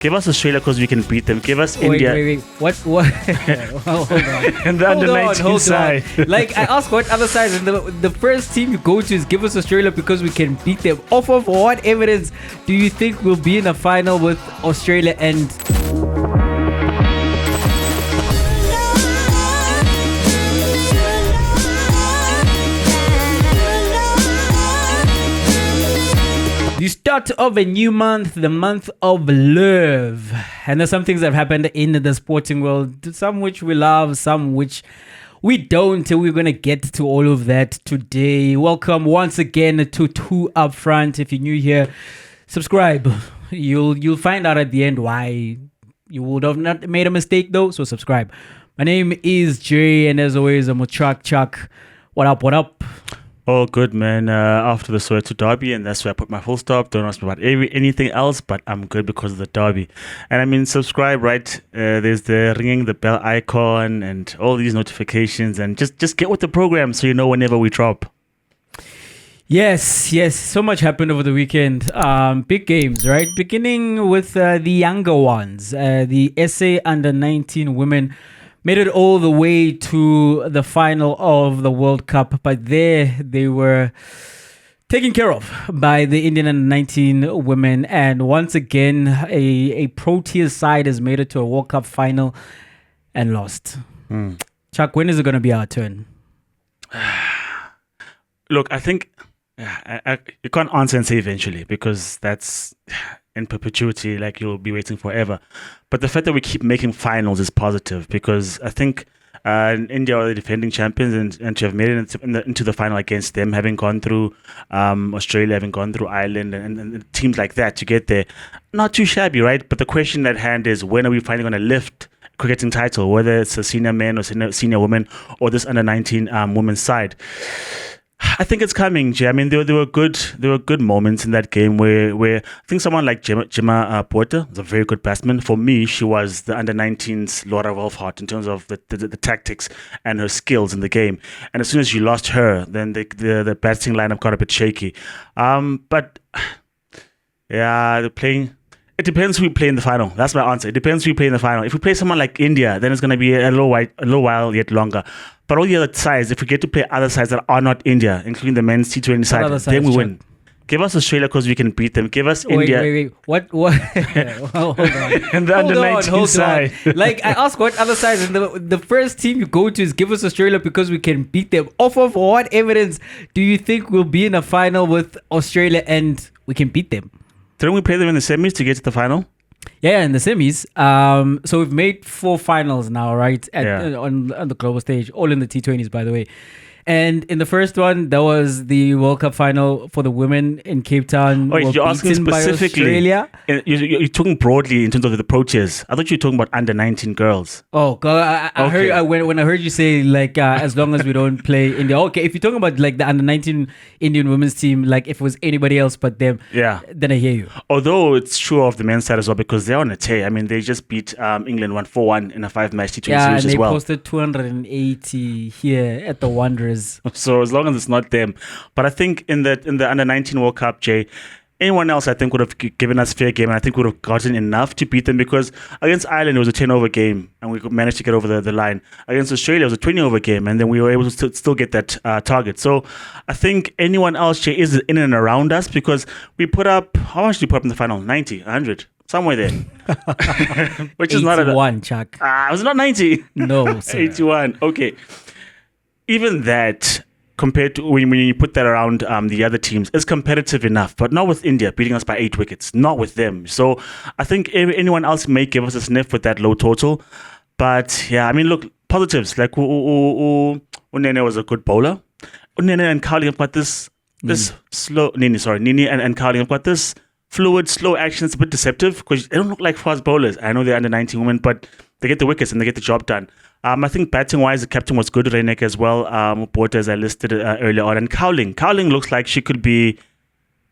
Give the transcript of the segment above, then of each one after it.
Give us Australia because we can beat them. Give us India. Wait. What? Hold on. And the under 19 side. Like, I asked what other sides, and the first team you go to is give us Australia because we can beat them. Off of what evidence do you think we'll be in a final with Australia and... The start of a new month, the month of love. And there's some things that have happened in the sporting world, some which we love, some which we don't. We're going to get to all of that today. Welcome once again to 2UpFront. If you're new here, subscribe. You'll find out at the end why you would have not made a mistake though, so subscribe. My name is Jay, and as always, I'm with Chuck. What up? Oh, good, man. After the Soweto Derby, and that's where I put my full stop. Don't ask me about anything else, but I'm good because of the Derby. And I mean, subscribe, right? There's the ringing the bell icon and all these notifications, and just get with the program so you know whenever we drop. Yes. So much happened over the weekend. Big games, right? Beginning with the younger ones. The SA under-19 women made it all the way to the final of the World Cup, but there they were taken care of by the Indian under-19 women. And once again, a Proteas side has made it to a World Cup final and lost. Chuck, when is it going to be our turn? Look, I think you can't answer and say eventually, because that's in perpetuity, like you'll be waiting forever. But the fact that we keep making finals is positive, because I think India are the defending champions, and to have made it into the final against them, having gone through Australia, having gone through Ireland, and teams like that to get there, not too shabby, right? But the question at hand is, when are we finally going to lift cricketing title, whether it's a senior men or senior women, or this under-19 women's side? I think it's coming, Jay. I mean, there were good moments in that game where I think someone like Gemma Porter was a very good batsman. For me, she was the under-19's Laura Wolfhard in terms of the tactics and her skills in the game. And as soon as you lost her, then the batting lineup got a bit shaky. But yeah, they're playing. It depends who we play in the final. That's my answer. It depends who we play in the final. If we play someone like India, then it's going to be a little while yet longer. But all the other sides, if we get to play other sides that are not India, including the men's T20 side, then we win. Give us Australia because we can beat them. Give us India. Wait. What? Hold on. And the under-19 side. Like, I asked what other sides, and the first team you go to is give us Australia because we can beat them. Off of what evidence do you think we'll be in a final with Australia and we can beat them? Didn't we play them in the semis to get to the final? Yeah, in the semis. So we've made 4 finals now, right? On the global stage, all in the T20s, by the way. And in the first one, that was the World Cup final for the women in Cape Town. Oh, you're asking specifically. You're talking broadly in terms of the Proteas. I thought you were talking about under-19 girls. Oh, God, I heard when I heard you say, like, as long as we don't play India. Okay, if you're talking about like the under-19 Indian women's team, like if it was anybody else but them, then I hear you. Although it's true of the men's side as well, because they're on a tear. I mean, they just beat England 1-4-1 in a 5-match T20 series as well. Yeah, they posted 280 here at the Wanderers. So as long as it's not them. But I think in the under-19 World Cup, Jay, anyone else I think would have given us fair game, and I think would have gotten enough to beat them, because against Ireland it was a 10-over game and we managed to get over the line. Against Australia it was a 20-over game, and then we were able to still get that target. So I think anyone else, Jay, is in and around us, because we put up, how much did we put up in the final? 90, 100? Somewhere there. Which is not 81, Chuck. Was it not 90? No, sir. 81, okay. Even that, compared to when you put that around the other teams, is competitive enough, but not with India beating us by 8 wickets, not with them. So I think anyone else may give us a sniff with that low total. But yeah, I mean, look, positives, like Unene was a good bowler. Unene and Cowling have got this slow, Nini and Cowling have got this fluid, slow action. It's a bit deceptive because they don't look like fast bowlers. I know they're under 19 women, but they get the wickets and they get the job done. I think batting-wise, the captain was good, Reinek as well. Porter, as I listed earlier on. And Cowling looks like she could be,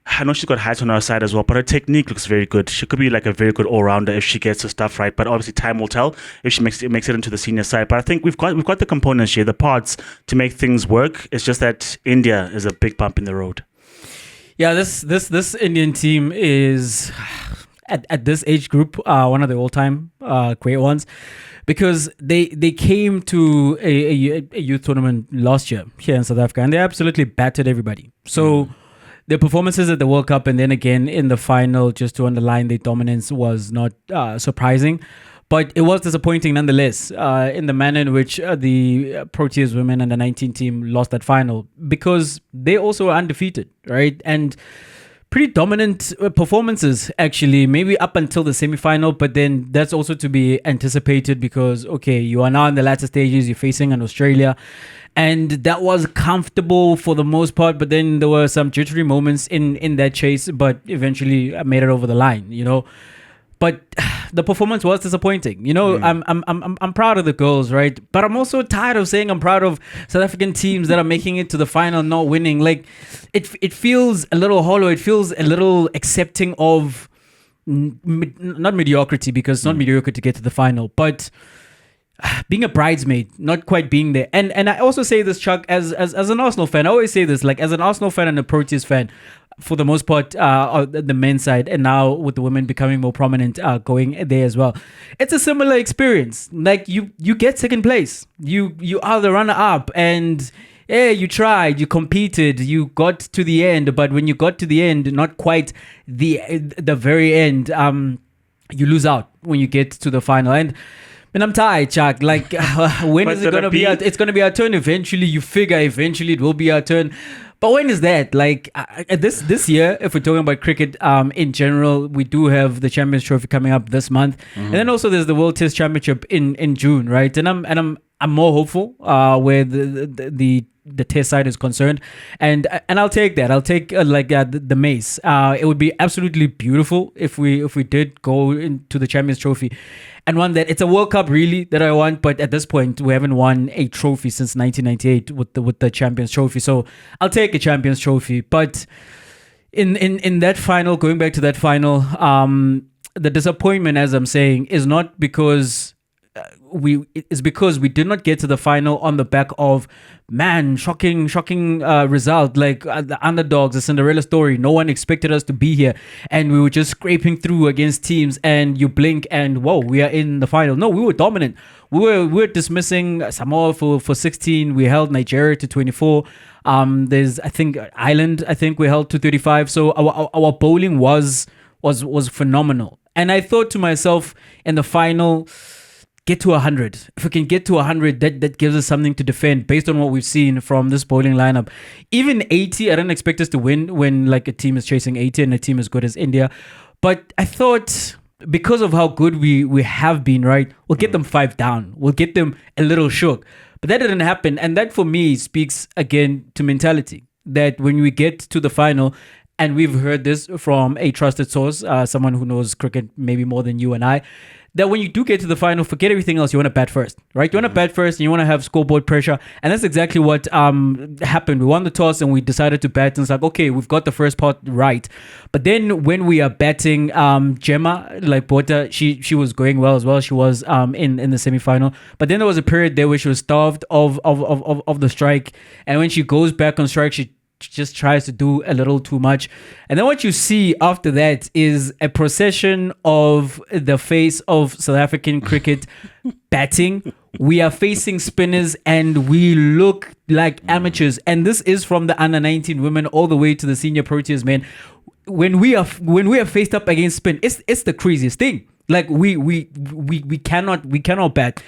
I know she's got height on her side as well, but her technique looks very good. She could be like a very good all-rounder if she gets her stuff right. But obviously, time will tell if she makes it into the senior side. But I think we've got the components here, the parts to make things work. It's just that India is a big bump in the road. Yeah, this Indian team is... at this age group, one of the all-time great ones, because they came to a youth tournament last year here in South Africa and they absolutely battered everybody. So their performances at the World Cup and then again in the final, just to underline their dominance, was not surprising. But it was disappointing nonetheless in the manner in which the Proteas women and the 19 team lost that final, because they also were undefeated, right? And pretty dominant performances, actually, maybe up until the semi-final, but then that's also to be anticipated because, okay, you are now in the latter stages, you're facing an Australia, and that was comfortable for the most part, but then there were some jittery moments in that chase, but eventually I made it over the line, you know. But the performance was disappointing. You know, I'm proud of the girls, right? But I'm also tired of saying I'm proud of South African teams that are making it to the final, not winning. Like, it feels a little hollow. It feels a little accepting of not mediocrity, because it's not mediocre to get to the final, but being a bridesmaid, not quite being there. And I also say this, Chuck, as an Arsenal fan. I always say this, like, as an Arsenal fan and a Proteas fan, for the most part, the men's side, and now with the women becoming more prominent, going there as well. It's a similar experience. Like, you get second place. You are the runner up, and yeah, you tried, you competed, you got to the end, but when you got to the end, not quite the very end, you lose out when you get to the final. And I'm tired, Chuck. Like, when is it going to be? It's going to be our turn eventually. You figure eventually it will be our turn. But when is that? Like, this year, if we're talking about cricket in general, we do have the Champions Trophy coming up this month, and then also there's the World Test Championship in June, right? And I'm more hopeful where the Test side is concerned, and I'll take that. I'll take the Mace. It would be absolutely beautiful if we did go into the Champions Trophy. And one that it's a World Cup really that I want, but at this point we haven't won a trophy since 1998 with the Champions Trophy. So I'll take a Champions Trophy. But in that final, going back to that final, the disappointment, as I'm saying, is not because it's because we did not get to the final on the back of, man, shocking result, like the underdogs, the Cinderella story. No one expected us to be here, and we were just scraping through against teams, and you blink and whoa, we are in the final. No, we were dominant. We were dismissing Samoa for 16. We held Nigeria to 24. There's, I think, Ireland, I think we held to 35. So our bowling was phenomenal. And I thought to myself in the final, get to 100. If we can get to 100, that gives us something to defend based on what we've seen from this bowling lineup. Even 80, I don't expect us to win when like a team is chasing 80 and a team as good as India. But I thought, because of how good we have been, right, we'll get them 5 down. We'll get them a little shook. But that didn't happen. And that for me speaks again to mentality. That when we get to the final, and we've heard this from a trusted source, someone who knows cricket maybe more than you and I, that when you do get to the final, forget everything else. You want to bat first, right? You want to bat first and you want to have scoreboard pressure. And that's exactly what happened. We won the toss and we decided to bat. And it's like, okay, we've got the first part right. But then when we are batting, Gemma, like Bota, she was going well as well. She was in the semi-final. But then there was a period there where she was starved of the strike. And when she goes back on strike, she just tries to do a little too much. And then what you see after that is a procession of the face of South African cricket batting. We are facing spinners and we look like amateurs. And this is from the under-19 women all the way to the senior Proteas men. When we are faced up against spin, it's the craziest thing. Like we cannot bat.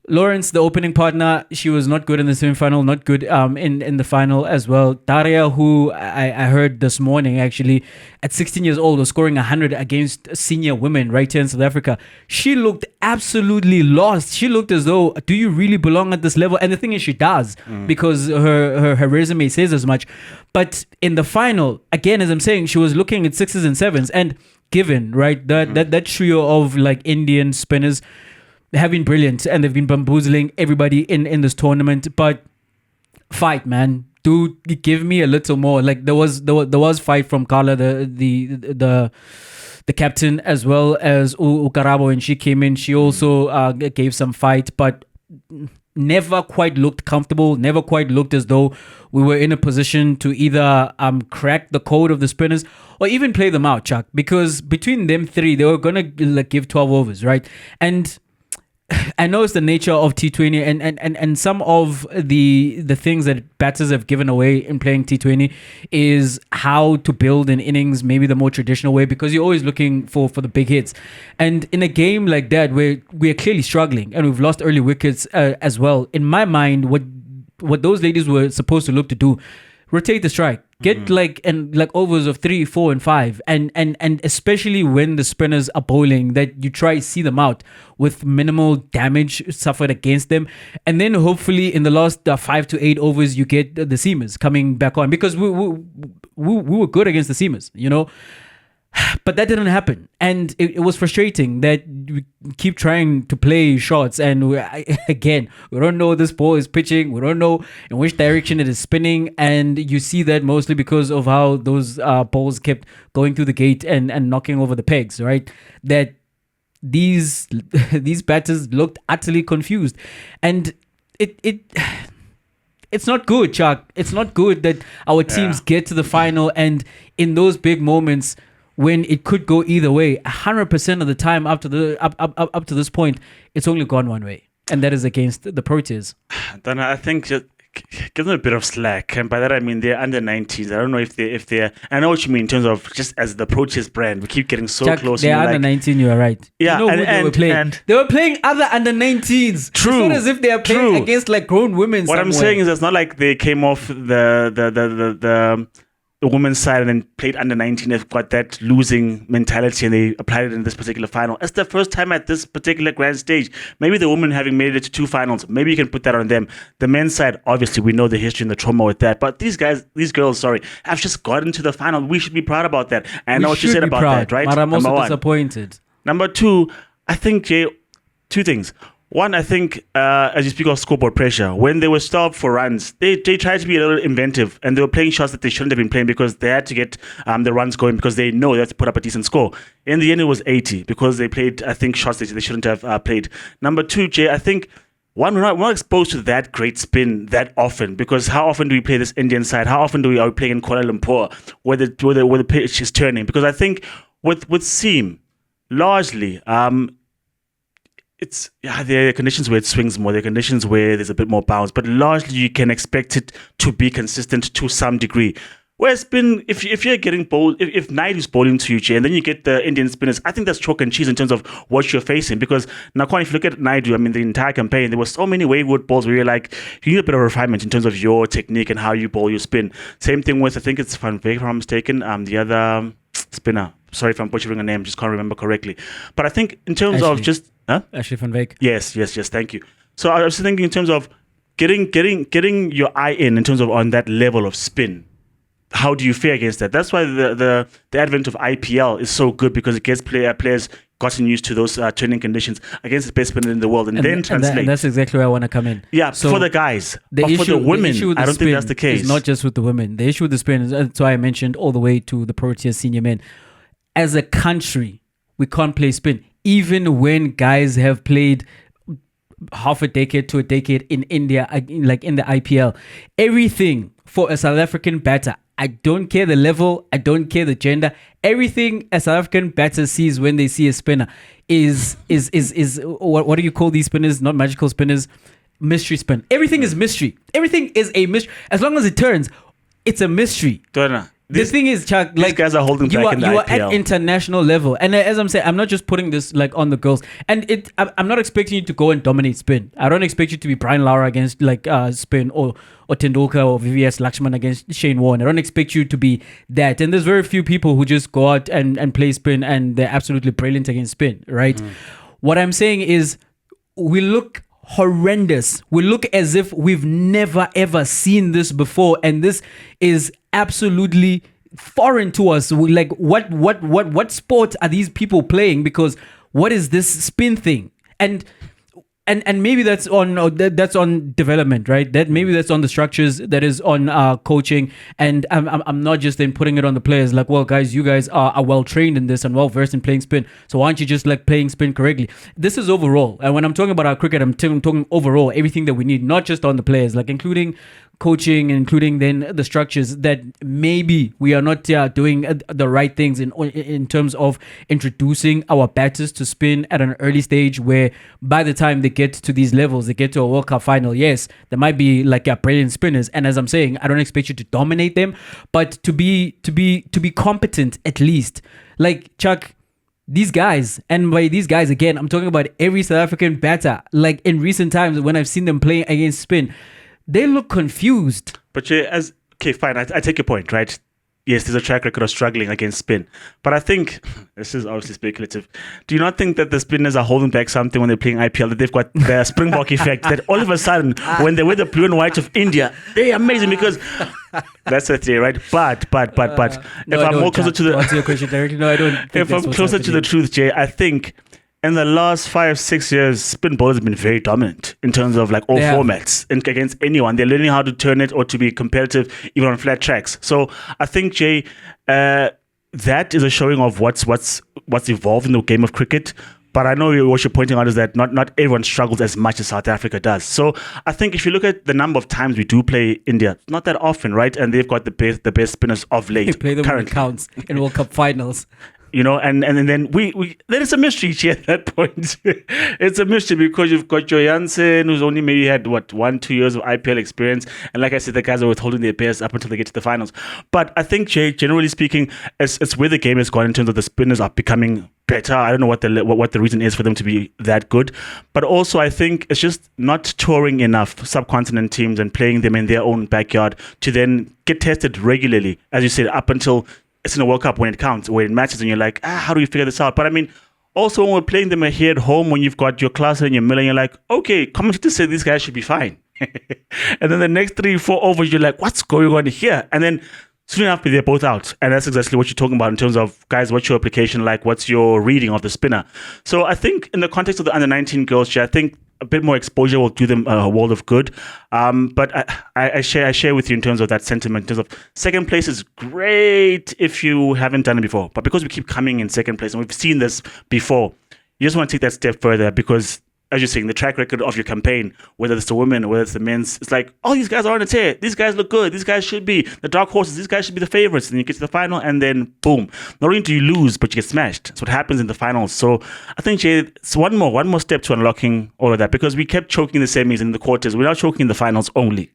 Lawrence, the opening partner, she was not good in the semi-final, not good in the final as well. Daria, who I heard this morning actually, at 16 years old, was scoring 100 against senior women right here in South Africa. She looked absolutely lost. She looked as though, do you really belong at this level? And the thing is, she does, because her resume says as much. But in the final, again, as I'm saying, she was looking at 6s and 7s. And given, right, that trio of like Indian spinners, they have been brilliant and they've been bamboozling everybody in this tournament. But fight, man, dude, give me a little more. Like there was fight from Carla, the captain, as well as Ukarabo, and she came in. She also gave some fight, but never quite looked comfortable, never quite looked as though we were in a position to either crack the code of the spinners or even play them out, Chuck. Because between them three, they were gonna give 12 overs, right? And I know it's the nature of T20 and some of the things that batters have given away in playing T20 is how to build an innings, maybe the more traditional way, because you're always looking for the big hits. And in a game like that, where we're clearly struggling and we've lost early wickets as well, in my mind, what those ladies were supposed to look to do, rotate the strike. Get like overs of 3, 4, and 5, and especially when the spinners are bowling, that you try to see them out with minimal damage suffered against them, and then hopefully in the last 5 to 8 overs you get the seamers coming back on, because we were good against the seamers, you know. But that didn't happen, and it was frustrating that we keep trying to play shots, and we don't know this ball is pitching, we don't know in which direction it is spinning, and you see that mostly because of how those balls kept going through the gate and knocking over the pegs, right? That these batters looked utterly confused, and it's not good, Chuck. It's not good that our teams get to the final, and in those big moments when it could go either way, 100% of the time up to this point, it's only gone one way, and that is against the Proteas. Then I think just give them a bit of slack, and by that I mean they're under 19s. I don't know if they're. I know what you mean in terms of just as the Proteas brand, we keep getting so Jack, close. They're under 19. You are right. Yeah, you know who they were playing. They were playing other under 19s. True. It's not as if they are playing against like grown women. What I'm saying is, it's not like they came off the women's side and then played under 19. They've got that losing mentality and they applied it in this particular final. It's the first time at this particular grand stage. Maybe the women having made it to 2 finals, maybe you can put that on them. The men's side, obviously, we know the history and the trauma with that. But these girls, have just gotten to the final. We should be proud about that. And I know what you said about that, right? But I'm also disappointed. Number 2, I think, Jay, 2 things. One, I think, as you speak of scoreboard pressure, when they were stopped for runs, they tried to be a little inventive, and they were playing shots that they shouldn't have been playing because they had to get the runs going because they know they have to put up a decent score. In the end, it was 80 because they played, I think, shots that they shouldn't have played. Number 2, Jay, I think, one, we're not exposed to that great spin that often, because how often do we play this Indian side? How often are we playing in Kuala Lumpur where the pitch is turning? Because I think with seam, largely, there are conditions where it swings more. There are conditions where there's a bit more bounce, but largely you can expect it to be consistent to some degree. Whereas spin, if you're getting bowled, if Naidu's bowling to you, Jay, and then you get the Indian spinners, I think that's chalk and cheese in terms of what you're facing. Because Nakwani, if you look at Naidu, I mean, the entire campaign, there were so many wayward balls where you're like, you need a bit of refinement in terms of your technique and how you bowl your spin. Same thing with, I think it's Van Veek, if I'm mistaken, the other spinner. Sorry if I'm butchering a name, just can't remember correctly. But I think in terms of just... Ashley Van Veek. Yes, thank you. So I was thinking in terms of getting your eye in terms of on that level of spin. How do you fare against that? That's why the advent of IPL is so good, because it gets players gotten used to those training conditions against the best spinner in the world, and then translate. And that's exactly where I want to come in. Yeah, so for the guys. But for the women, I don't think that's the case. It's not just with the women. The issue with the spin is, that's why I mentioned all the way to the Proteas senior men. As a country, we can't play spin. Even when guys have played half a decade to a decade in India, like in the IPL, everything for a South African batter, I don't care the level, I don't care the gender, everything a South African batter sees when they see a spinner is what do you call these spinners? Not magical spinners, mystery spin. Everything is mystery. Everything is a mystery. As long as it turns, it's a mystery. The thing is, Chuck, these guys are holding back in the IPL. You are at international level, and as I'm saying, I'm not just putting this like on the girls. And I'm not expecting you to go and dominate spin. I don't expect you to be Brian Lara against like spin or Tendulkar or VVS Lakshman against Shane Warne. I don't expect you to be that. And there's very few people who just go out and play spin and they're absolutely brilliant against spin, right? What I'm saying is, we look horrendous. We look as if we've never ever seen this before, and this is absolutely foreign to us. We like what sport are these people playing? Because what is this spin thing? And and maybe that's on development, right? That maybe that's on the structures, that is on coaching, and I'm not just then putting it on the players. Like, well, guys, you guys are well trained in this and well versed in playing spin, so why aren't you just like playing spin correctly? This is overall, and when I'm talking about our cricket, I'm talking overall, everything that we need, not just on the players, like including coaching, including then the structures, that maybe we are not doing the right things in terms of introducing our batters to spin at an early stage, where by the time they get to these levels, they get to a World Cup final, yes, there might be like brilliant spinners, and as I'm saying, I don't expect you to dominate them, but to be competent at least. Like, Chuck, these guys, and by these guys again, I'm talking about every South African batter, like in recent times when I've seen them playing against spin, they look confused. But okay, fine. I take your point, right? Yes, there's a track record of struggling against spin. But I think, this is obviously speculative, do you not think that the spinners are holding back something when they're playing IPL, that they've got the Springbok effect, that all of a sudden, when they wear the blue and white of India, they're amazing because that's the theory, right? But if I'm more closer to the... To answer your question directly, no, I don't think if I'm closer to the truth, Jay, I think in the last 5-6 years, spin bowlers have been very dominant in terms of like all formats and against anyone. They're learning how to turn it or to be competitive even on flat tracks. So I think, Jay, that is a showing of what's evolved in the game of cricket. But I know what you're pointing out is that not everyone struggles as much as South Africa does. So I think if you look at the number of times we do play India, not that often, right? And they've got the best spinners of late. They play them when it counts in World Cup finals. You know, and then we there is a mystery here at that point. It's a mystery because you've got Joe Jansen, who's only maybe had 1-2 years of IPL experience, and like I said, the guys are withholding their best up until they get to the finals. But I think, Jay, generally speaking, it's where the game has gone in terms of the spinners are becoming better. I don't know what the reason is for them to be that good, but also I think it's just not touring enough subcontinent teams and playing them in their own backyard to then get tested regularly, as you said, up until it's in a World Cup when it counts, when it matches, and you're like, how do you figure this out? But I mean, also when we're playing them here at home, when you've got your class and your Miller, you're like, okay, commentators say these guys should be fine. And then the next 3-4 overs, you're like, what's going on here? And then soon enough, they're both out. And that's exactly what you're talking about in terms of, guys, what's your application like? What's your reading of the spinner? So I think in the context of the under-19 girls, I think a bit more exposure will do them a world of good. But I share with you in terms of that sentiment. In terms of second place is great if you haven't done it before. But because we keep coming in second place, and we've seen this before, you just want to take that step further because, as you're saying, the track record of your campaign, whether it's the women or whether it's the men's, it's like, oh, these guys are on a tear. These guys look good. These guys should be the dark horses. These guys should be the favorites. And you get to the final and then boom. Not only do you lose, but you get smashed. That's what happens in the finals. So I think, Jay, it's one more step to unlocking all of that because we kept choking in the semis and the quarters. We're now choking in the finals only.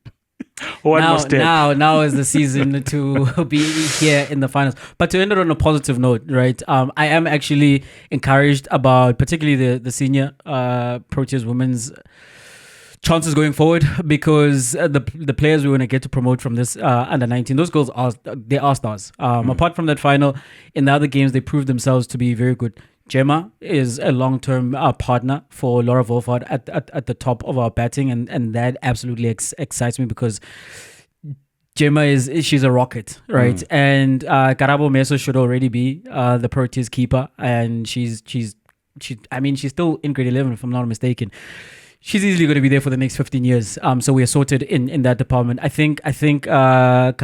Now is the season to be here in the finals. But to end it on a positive note, right? I am actually encouraged about particularly the senior Proteas women's chances going forward because the players we're going to get to promote from this under 19, those girls are stars. Apart from that final, in the other games they proved themselves to be very good. Gemma is a long-term partner for Laura Wolfhard at the top of our batting, and that absolutely excites me because Gemma she's a rocket, right? And Karabo Meso should already be the Proteas keeper, and she's still in grade 11 if I'm not mistaken. She's easily going to be there for the next 15 years. So we are sorted in that department. I think Kyla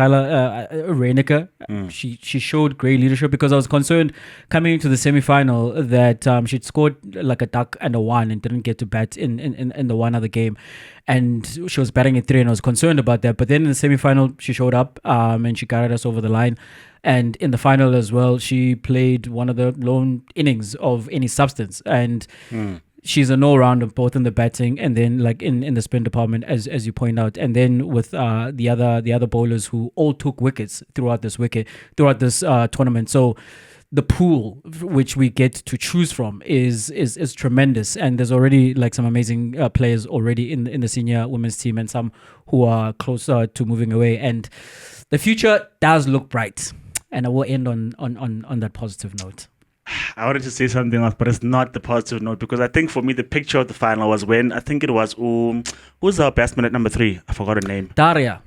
Reiniger, she showed great leadership because I was concerned coming into the semi-final that she'd scored like a duck and a one and didn't get to bat in the one other game. And she was batting at 3 and I was concerned about that. But then in the semi-final, she showed up and she carried us over the line. And in the final as well, she played one of the lone innings of any substance. And she's an all-rounder, both in the batting and then like in the spin department, as you point out. And then with the other bowlers who all took wickets throughout this tournament. So the pool which we get to choose from is tremendous. And there's already like some amazing players already in the senior women's team and some who are closer to moving away. And the future does look bright. And I will end on that positive note. I wanted to say something else, but it's not the positive note because I think for me the picture of the final was when I think it was who's our batsman at number 3? I forgot her name. Daria.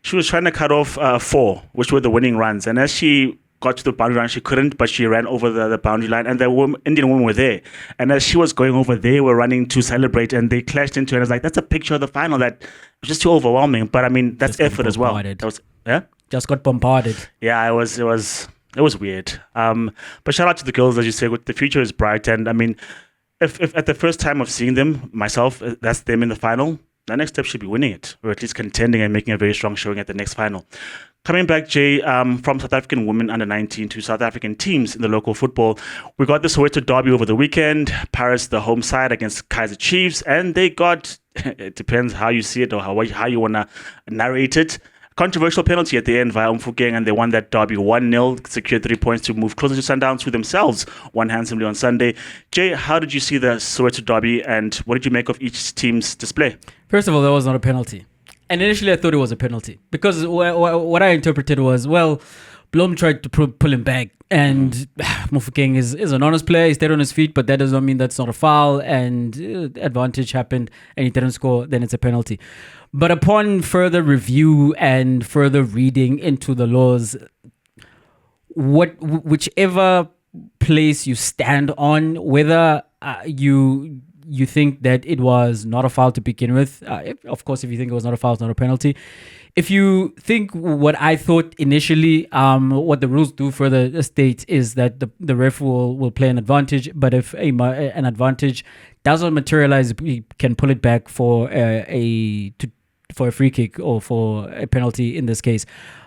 She was trying to cut off 4, which were the winning runs, and as she got to the boundary line. She couldn't, but she ran over the boundary line, and the Indian women were there. And as she was going over, they were running to celebrate, and they clashed into it. I was like, that's a picture of the final that was just too overwhelming. But I mean, that's effort as well. That was, just got bombarded. Yeah, it was weird. But shout out to the girls, as you say. The future is bright, and I mean, if at the first time of seeing them myself, that's them in the final. The next step should be winning it, or at least contending and making a very strong showing at the next final. Coming back, Jay, from South African women under 19 to South African teams in the local football, we got the Soweto Derby over the weekend. Paris, the home side, against Kaizer Chiefs, and they got, it depends how you see it or how you want to narrate it, controversial penalty at the end via Mfukeng, and they won that derby 1-0, secured 3 points to move closer to Sundowns, who themselves won handsomely on Sunday. Jay, how did you see the Soweto Derby, and what did you make of each team's display? First of all, that was not a penalty. And initially, I thought it was a penalty because what I interpreted was, well, Blom tried to pull him back, and Mofokeng is an honest player. He stayed on his feet, but that does not mean that's not a foul, and advantage happened, and he didn't score, then it's a penalty. But upon further review and further reading into the laws, whichever place you stand on, whether you think that it was not a foul to begin with. Of course, if you think it was not a foul, it's not a penalty. If you think what I thought initially, what the rules do further state is that the ref will play an advantage, but if an advantage doesn't materialize, he can pull it back for a free kick or for a penalty in this case.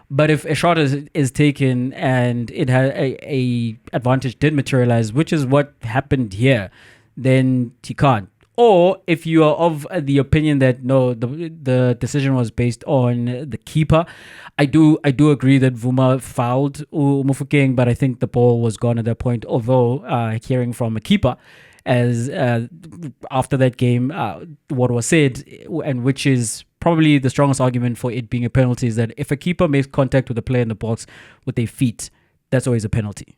But if a shot is taken and it had a advantage did materialize, which is what happened here, then he can't. Or if you are of the opinion that no, the decision was based on the keeper, I do agree that Vuma fouled Mofokeng, but I think the ball was gone at that point. Although hearing from a keeper, as after that game, what was said, and which is probably the strongest argument for it being a penalty, is that if a keeper makes contact with a player in the box with their feet, that's always a penalty.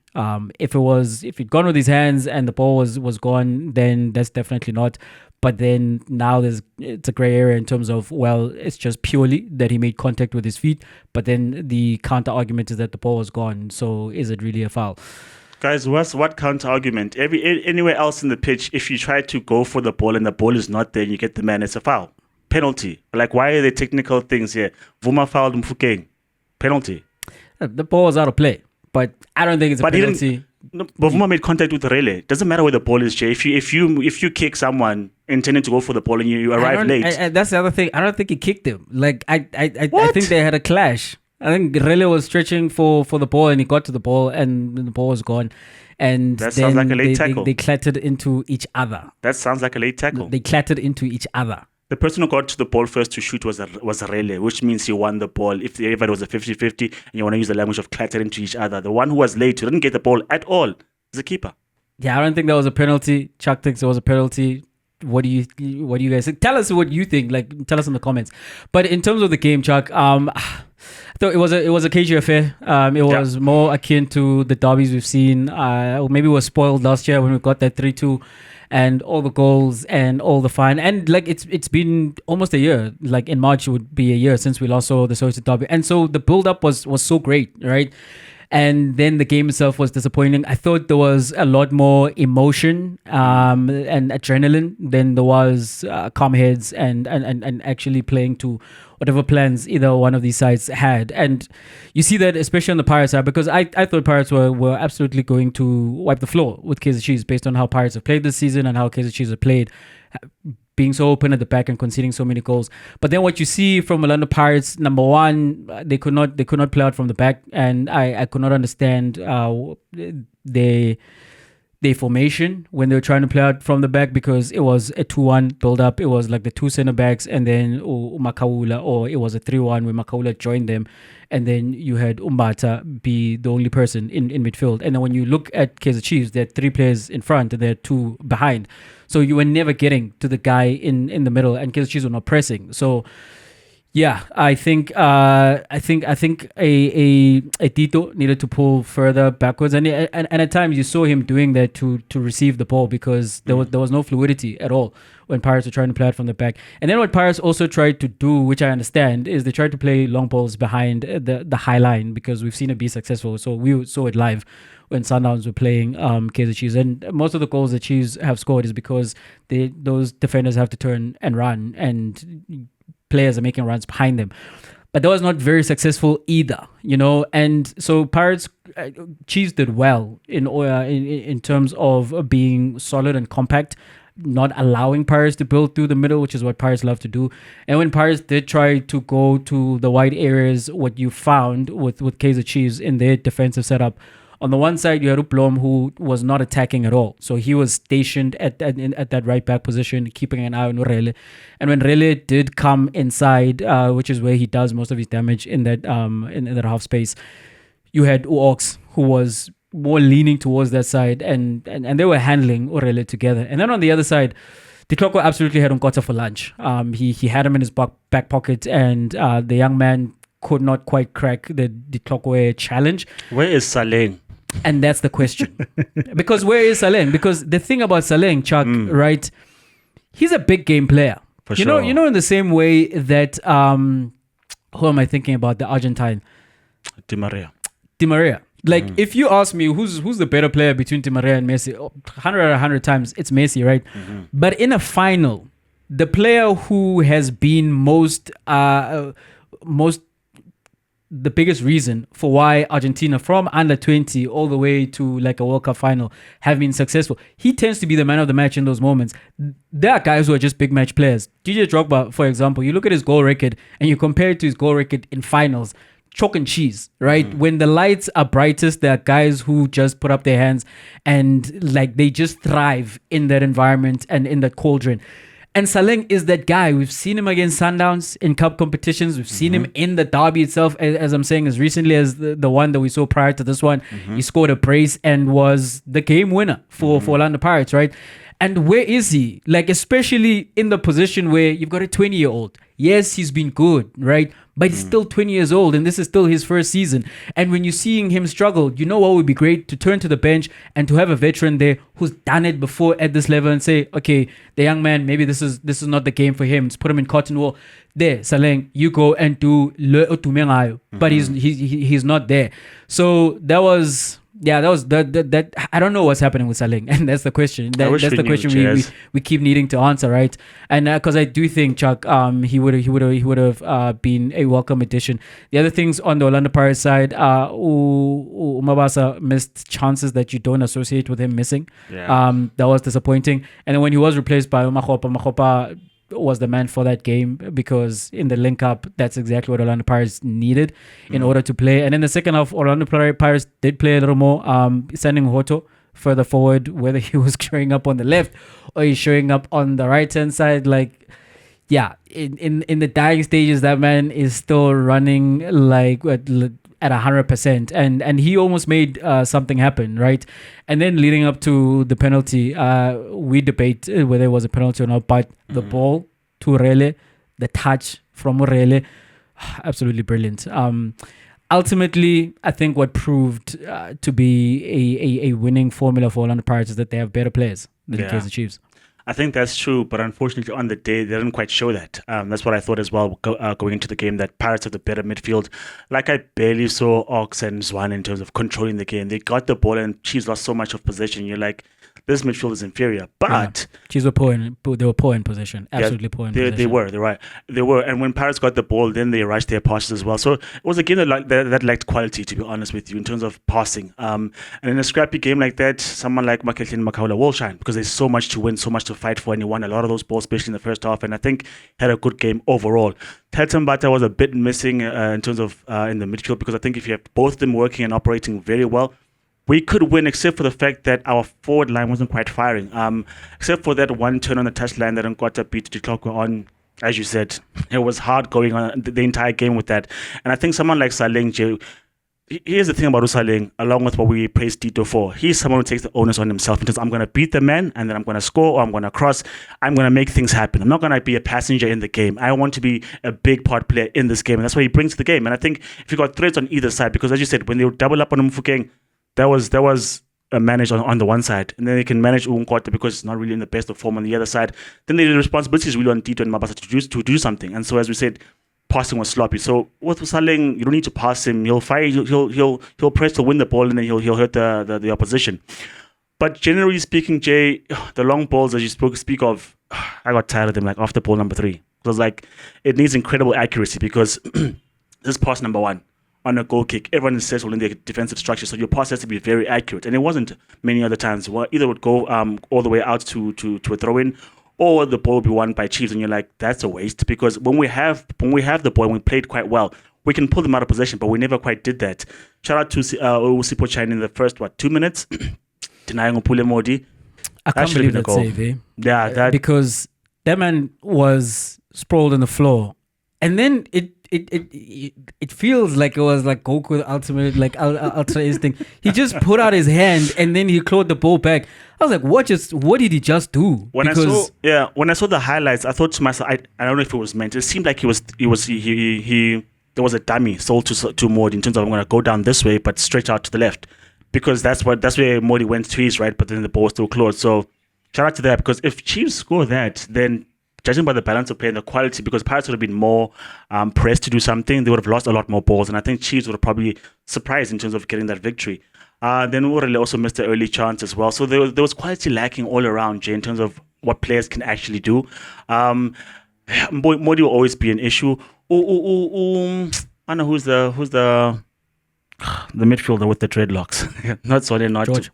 If it'd gone with his hands and the ball was gone, then that's definitely not. But then now it's a gray area in terms of, well, it's just purely that he made contact with his feet. But then the counter argument is that the ball was gone. So is it really a foul? Guys, what counter argument? Anywhere else in the pitch, if you try to go for the ball and the ball is not there and you get the man, it's a foul. Penalty. Like, why are there technical things here? Vuma fouled Mfukeng. Penalty. The ball was out of play. But I don't think it's a penalty. But Vuma made contact with Rele. Doesn't matter where the ball is, Jay. If you kick someone intending to go for the ball and you arrive late, that's the other thing. I don't think he kicked him. Like I think they had a clash. I think Rele was stretching for the ball and he got to the ball and the ball was gone. And that sounds like a late tackle. They clattered into each other. That sounds like a late tackle. They clattered into each other. The person who got to the ball first to shoot was Rele, which means he won the ball. If it was a 50-50 and you want to use the language of clattering into each other, the one who was late, who didn't get the ball at all, is the keeper. Yeah, I don't think that was a penalty. Chuck thinks it was a penalty. What do you guys think? Tell us what you think. Like, tell us in the comments. But in terms of the game, Chuck, I thought it was a cagey affair. It was more akin to the derbies we've seen. Maybe we were spoiled last year when we got that 3-2. And all the goals and all the fun. And like it's been almost a year. Like in March it would be a year since we last saw the Soweto Derby. And so the build up was so great, right? And then the game itself was disappointing. I thought there was a lot more emotion and adrenaline than there was calm heads and actually playing to whatever plans either one of these sides had. And you see that especially on the Pirates side, because I thought Pirates were absolutely going to wipe the floor with Kaizer Chiefs based on how Pirates have played this season and how Kaizer Chiefs have played, being so open at the back and conceding so many goals. But then what you see from Orlando Pirates, number one, they could not play out from the back, and I could not understand their formation when they were trying to play out from the back, because it was a 2-1 build up. It was like the two center backs and then Makaula, or it was a 3-1 where Makaula joined them, and then you had Umbata be the only person in midfield. And then when you look at Kaizer Chiefs, there are 3 players in front and there are 2 behind. So you were never getting to the guy in the middle, and Kaizer Chiefs were not pressing. So Yeah, I think a Tito needed to pull further backwards, and at times you saw him doing that to receive the ball because there was no fluidity at all when Pirates were trying to play it from the back. And then what Pirates also tried to do, which I understand, is they tried to play long balls behind the high line because we've seen it be successful. So we saw it live when Sundowns were playing Kaizer Chiefs, and most of the goals the Chiefs have scored is because those defenders have to turn and run and players are making runs behind them. But that was not very successful either, And so Pirates, Chiefs did well in terms of being solid and compact, not allowing Pirates to build through the middle, which is what Pirates love to do. And when Pirates did try to go to the wide areas, what you found with Kaizer Chiefs in their defensive setup, on the one side, you had Uplom, who was not attacking at all. So he was stationed at that right back position, keeping an eye on Rele. And when Rele did come inside, which is where he does most of his damage in that in that half space, you had Uox, who was more leaning towards that side, and they were handling Rele together. And then on the other side, Ditloko absolutely had Nkota for lunch. He had him in his back pocket, and the young man could not quite crack the Ditloko challenge. Where is Saleng? And that's the question. Because where is Saleng? Because the thing about Saleng, Chuck, right? He's a big game player. For sure. You know, in the same way that who am I thinking about? The Argentine, Di Maria. Like, if you ask me who's the better player between Di Maria and Messi, 100 out of 100 times it's Messi, right? But in a final, the player who has been the biggest reason for why Argentina from under 20 all the way to like a World Cup final have been successful, he tends to be the man of the match in those moments. There are guys who are just big match players. DJ Drogba, for example, you look at his goal record and you compare it to his goal record in finals, chalk and cheese, right? When the lights are brightest, there are guys who just put up their hands and like they just thrive in that environment and in that cauldron. And Saleng is that guy. We've seen him against Sundowns in cup competitions. We've seen him in the derby itself, as I'm saying, as recently as the one that we saw prior to this one. He scored a brace and was the game winner for Orlando Pirates, right? And where is he? Like, especially in the position where you've got a 20-year-old. Yes, he's been good, right? But he's still 20 years old and this is still his first season. And when you're seeing him struggle, you know what would be great? To turn to the bench and to have a veteran there who's done it before at this level and say, okay, the young man, maybe this is not the game for him. Let's put him in cotton wool. There, Saleng, you go and do Le Otumengayo. But he's not there. So that was that I don't know what's happening with Saleng, and that's the question. That's the question we keep needing to answer, right? And because I do think Chuck, he would have been a welcome addition. The other things on the Orlando Pirates side, Umabasa missed chances that you don't associate with him missing. Yeah. That was disappointing. And then when he was replaced by Makgopa was the man for that game because in the link up, that's exactly what Orlando Pirates needed in order to play. And in the second half, Orlando Pirates did play a little more, sending Hoto further forward, whether he was showing up on the left or he's showing up on the right hand side. Like, yeah, in the dying stages, that man is still running like at 100%, and he almost made something happen, right? And then leading up to the penalty, we debate whether it was a penalty or not, but the ball to Rele, the touch from Rele, absolutely brilliant. Ultimately, I think what proved to be a winning formula for Orlando Pirates is that they have better players than the Kaizer Chiefs. I think that's true, but unfortunately on the day, they didn't quite show that. That's what I thought as well going into the game, that Pirates have the better midfield. Like, I barely saw Ox and Zwan in terms of controlling the game. They got the ball and Chiefs lost so much of possession. You're like, this midfield is inferior. But Chiefs were poor in possession. Absolutely poor in possession. They were. They're right. They were. And when Pirates got the ball, then they rushed their passes as well. So it was a game that lacked quality, to be honest with you, in terms of passing. And in a scrappy game like that, someone like Maketlin Makaula will shine because there's so much to win, so much to fight for, and he won a lot of those balls, especially in the first half. And I think had a good game overall. Thembinkosi was a bit missing in terms of in the midfield, because I think if you have both of them working and operating very well, we could win, except for the fact that our forward line wasn't quite firing. Except for that one turn on the touchline that Nkota beat Ditloko on, as you said. It was hard going on the entire game with that. And I think someone like Saleng, here's the thing about Usaling, along with what we praised Tito for. He's someone who takes the onus on himself because I'm going to beat the man and then I'm going to score or I'm going to cross. I'm going to make things happen. I'm not going to be a passenger in the game. I want to be a big part player in this game. And that's what he brings to the game. And I think if you got threats on either side, because as you said, when they double up on Mfukeng, that was managed on the one side. And then they can manage Unkwata because it's not really in the best of form on the other side. Then the responsibility is really on Tito and Mabasa to do something. And so as we said, passing was sloppy. So with Usaling, you don't need to pass him. He'll fight. He'll press to win the ball, and then he'll hurt the opposition. But generally speaking, Jay, the long balls as you speak of, I got tired of them. Like after ball number 3, it was like it needs incredible accuracy because this pass number 1 on a goal kick, everyone is settled in their defensive structure, so your pass has to be very accurate. And it wasn't many other times. Well, either would go all the way out to a throw in, or the ball will be won by Chiefs, and you're like, that's a waste. Because when we have the ball and we played quite well, we can pull them out of possession, but we never quite did that. Shout out to Usipo China in the first 2 minutes, denying Upule Modi. I can't believe that save, eh? Yeah, because that man was sprawled on the floor, and then it feels like it was like Goku the ultimate, like ultra instinct. He just put out his hand and then he clawed the ball back. I was like, what did he just do? When I saw the highlights, I thought to myself, I don't know if it was meant. It seemed like he there was a dummy sold to Modi in terms of I'm going to go down this way but stretch out to the left, because that's where Modi went to his right, but then the ball was still closed. So shout out to that, because if Chiefs score that, then judging by the balance of play and the quality, because Pirates would have been more pressed to do something, they would have lost a lot more balls, and I think Chiefs would have probably surprised in terms of getting that victory. Then Urele also missed an early chance as well. So there was quality lacking all around, Jay, in terms of what players can actually do. Modi will always be an issue. I don't know who's the midfielder with the dreadlocks. Not Sonny, not George.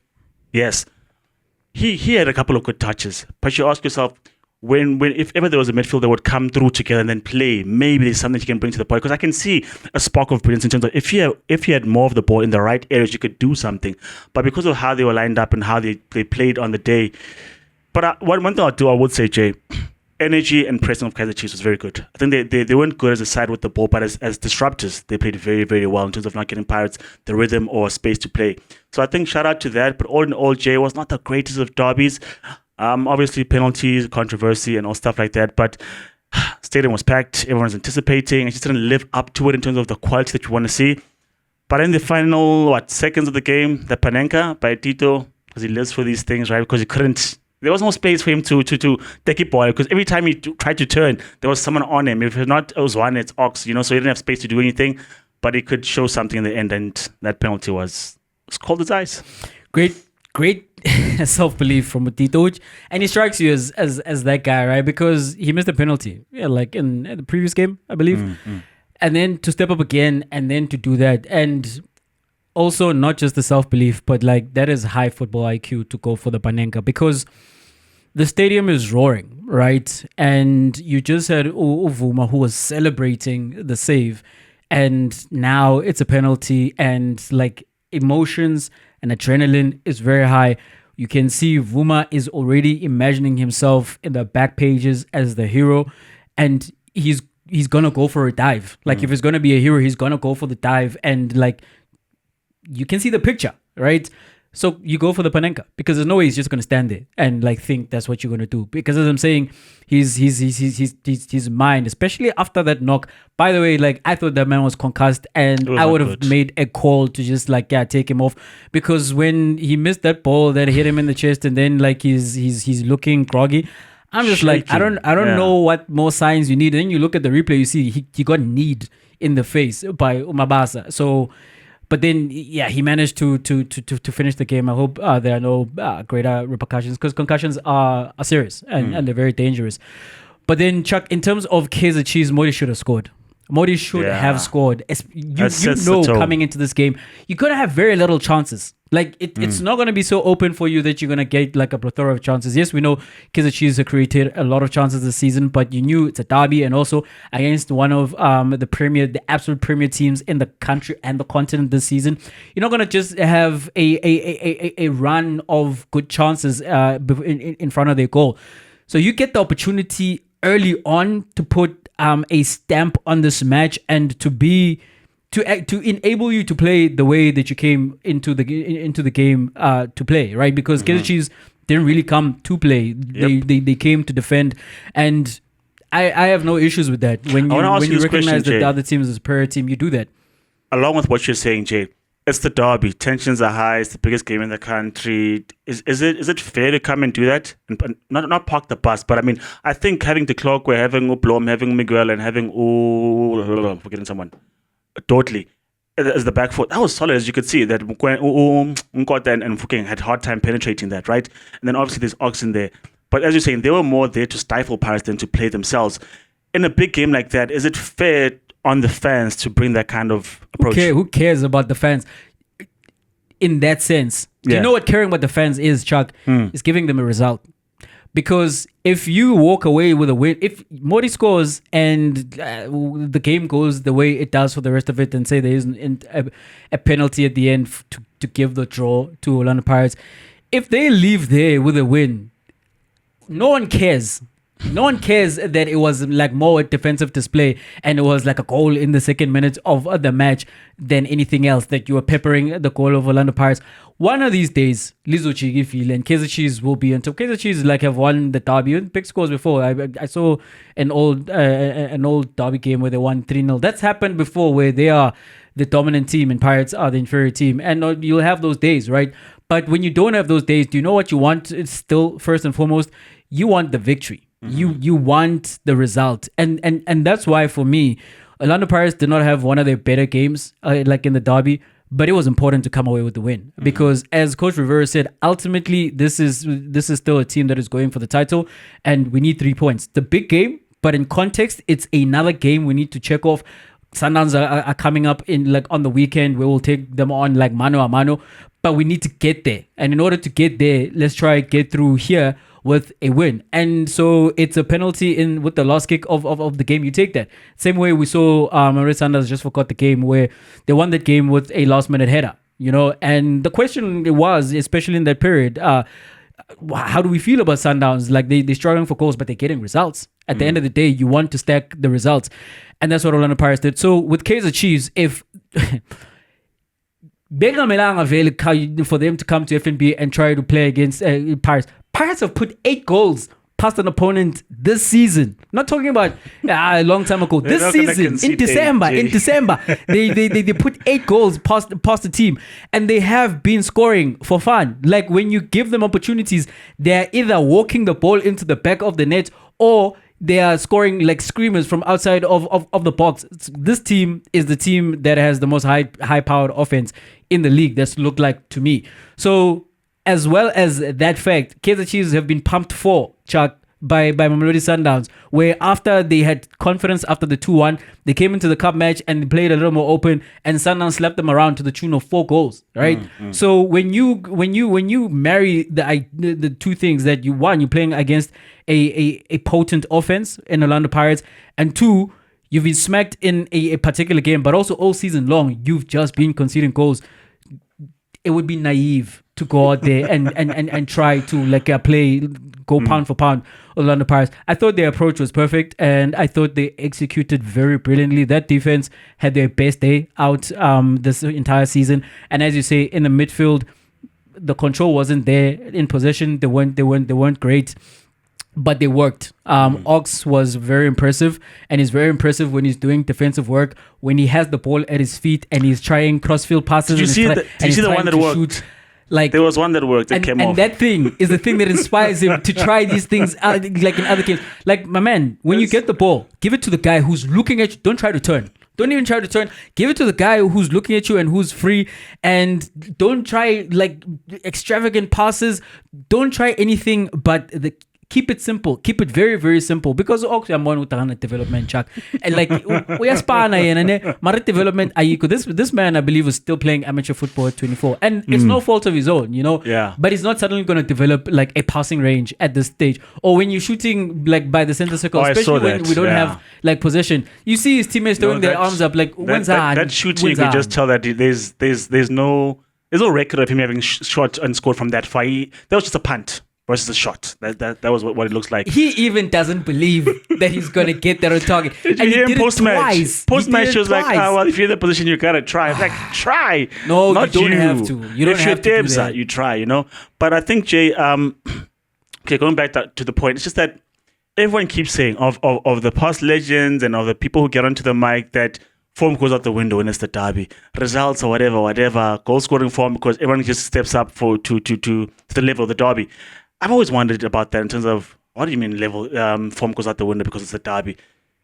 Yes. He had a couple of good touches, but you ask yourself, if ever there was a midfielder that would come through together and then play, maybe there's something you can bring to the point. Because I can see a spark of brilliance in terms of if you had more of the ball in the right areas, you could do something. But because of how they were lined up and how they played on the day. But one thing I would say, Jay, energy and pressing of Kaizer Chiefs was very good. I think they weren't good as a side with the ball, but as disruptors, they played very, very well in terms of not getting Pirates the rhythm or space to play. So I think shout out to that. But all in all, Jay, was not the greatest of derbies. Obviously penalties, controversy and all stuff like that, but stadium was packed, everyone's anticipating. It just didn't live up to it in terms of the quality that you want to see. But in the final seconds of the game, the Panenka by Tito, because he lives for these things, right? Because there was no space for him to take it ball, because every time he tried to turn, there was someone on him. If it's not it was one, it's Ox, so he didn't have space to do anything, but he could show something in the end, and that penalty was cold as ice. Great self-belief from Tito, and he strikes you as that guy, right? Because he missed a penalty, like in the previous game, I believe, and then to step up again, and then to do that, and also not just the self-belief, but like that is high football IQ to go for the Panenka, because the stadium is roaring, right? And you just had Uvuma who was celebrating the save, and now it's a penalty, and like emotions and adrenaline is very high. You can see Vuma is already imagining himself in the back pages as the hero, and he's gonna go for a dive. Like if he's gonna be a hero, he's gonna go for the dive, and like you can see the picture, right? So you go for the Panenka, because there's no way he's just gonna stand there and like think that's what you're gonna do. Because as I'm saying, his mind, especially after that knock. By the way, like I thought that man was concussed, and I would have made a call to just take him off, because when he missed that ball that hit him in the chest, and then like he's looking groggy. I'm just shaking. I don't know what more signs you need. And then you look at the replay, you see he got kneed in the face by Umabasa. So. But then, he managed to finish the game. I hope there are no greater repercussions, because concussions are serious and they're very dangerous. But then, Chuck, in terms of Kaizer Chiefs, Modi should have scored. Modi should have scored. You know, coming into this game, you're going to have very little chances. Like, it's not going to be so open for you that you're going to get like a plethora of chances. Yes, we know Kaizer Chiefs have created a lot of chances this season, but you knew it's a derby, and also against one of the absolute premier teams in the country and the continent this season. You're not going to just have a run of good chances in front of their goal. So you get the opportunity early on to put a stamp on this match, and to to enable you to play the way that you came into the game to play, right? Because Kaizer Chiefs didn't really come to play; they came to defend, and I have no issues with that. When you recognize that the other team is a superior team, you do that. Along with what you're saying, Jay, it's the derby. Tensions are high. It's the biggest game in the country. Is it fair to come and do that and not park the bus? But I mean, I think having the clock, we're having Blom, having Miguel, and having forgetting someone, totally as the back foot. That was solid, as you could see. That Nkota and Fukeng had hard time penetrating that, right? And then obviously there's Ox in there. But as you're saying, they were more there to stifle Pirates than to play themselves. In a big game like that, is it fair on the fans to bring that kind of approach? Who cares about the fans in that sense? Do you know what caring about the fans is, Chuck? It's giving them a result. Because if you walk away with a win, if Modi scores and the game goes the way it does for the rest of it, and say there isn't a penalty at the end to give the draw to Orlando Pirates, if they leave there with a win, no one cares. No one cares that it was like more a defensive display and it was like a goal in the second minute of the match than anything else, that you were peppering the goal of Orlando Pirates. One of these days, Lizo Chigifil and Kaizer Chiefs will be on top. Kaizer Chiefs have won the derby, big scores before. I saw an old derby game where they won 3-0. That's happened before, where they are the dominant team and Pirates are the inferior team. And you'll have those days, right? But when you don't have those days, do you know what you want? It's still, first and foremost, you want the victory. You want the result, and that's why for me, Orlando Pirates did not have one of their better games like in the derby, but it was important to come away with the win because, as Coach Rivera said, ultimately this is still a team that is going for the title, and we need 3 points. The big game, but in context, it's another game we need to check off. Sundowns are coming up in on the weekend where we'll take them on mano a mano, but we need to get there, and in order to get there, let's try get through here with a win. And so it's a penalty in with the last kick of the game. You take that. Same way we saw Red Sanders just forgot the game where they won that game with a last minute header, and the question was, especially in that period, how do we feel about Sundowns? They're struggling for goals, but they're getting results. At the end of the day, you want to stack the results. And that's what Orlando Pirates did. So with Kaizer Chiefs, if for them to come to FNB and try to play against Pirates. Pirates have put 8 goals past an opponent this season. Not talking about a long time ago. This season, in December, they put 8 goals past the team, and they have been scoring for fun. When you give them opportunities, they're either walking the ball into the back of the net or they are scoring like screamers from outside of the box. This team is the team that has the most high-powered offense in the league. That's looked like to me. So, as well as that fact, Kaizer Chiefs have been pumped for, Chuck, by Mamelodi Sundowns, where after they had confidence after the 2-1, they came into the cup match and they played a little more open, and Sundowns slapped them around to the tune of 4 goals, right? So when you marry the two things, that you're playing against a potent offense in Orlando Pirates, and 2, you've been smacked in a particular game, but also all season long, you've just been conceding goals. It would be naive to go out there and try to go pound for pound Orlando Pirates. I thought their approach was perfect, and I thought they executed very brilliantly. That defense had their best day out this entire season. And as you say, in the midfield, the control wasn't there. In possession, they weren't great, but they worked. Ox was very impressive, and he's very impressive when he's doing defensive work, when he has the ball at his feet and he's trying crossfield passes. Did you see the one that worked? There was one that worked that came off. And that thing is the thing that inspires him to try these things in other games. My man, when you get the ball, give it to the guy who's looking at you. Don't try to turn. Don't even try to turn. Give it to the guy who's looking at you and who's free. And don't try extravagant passes. Don't try anything but keep it simple. Keep it very, very simple. Because I'm on with development, Chuck. And we are Marit development. This man, I believe, is still playing amateur football at 24. And it's no fault of his own, Yeah. But he's not suddenly going to develop a passing range at this stage. Or when you're shooting by the center circle, especially when we don't have possession. You see his teammates throwing their arms up that shooting, you can just tell that there's no record of him having shot and scored from that far. That was just a punt. versus a shot. That was what it looks like. He even doesn't believe that he's going to get that on target. Did And you he hear did him it post-match? twice. Post-match, she was like, twice. well, if you're in the position, you got to try. I'm like, try. No, not you don't have to. You don't if have to you're do Debs, that. you try, But I think, Jay, okay, going back to the point, it's just that everyone keeps saying of the past legends and of the people who get onto the mic that form goes out the window when it's the derby. Results or whatever, goal scoring form, because everyone just steps up to the level of the derby. I've always wondered about that in terms of, what do you mean level form goes out the window because it's a derby?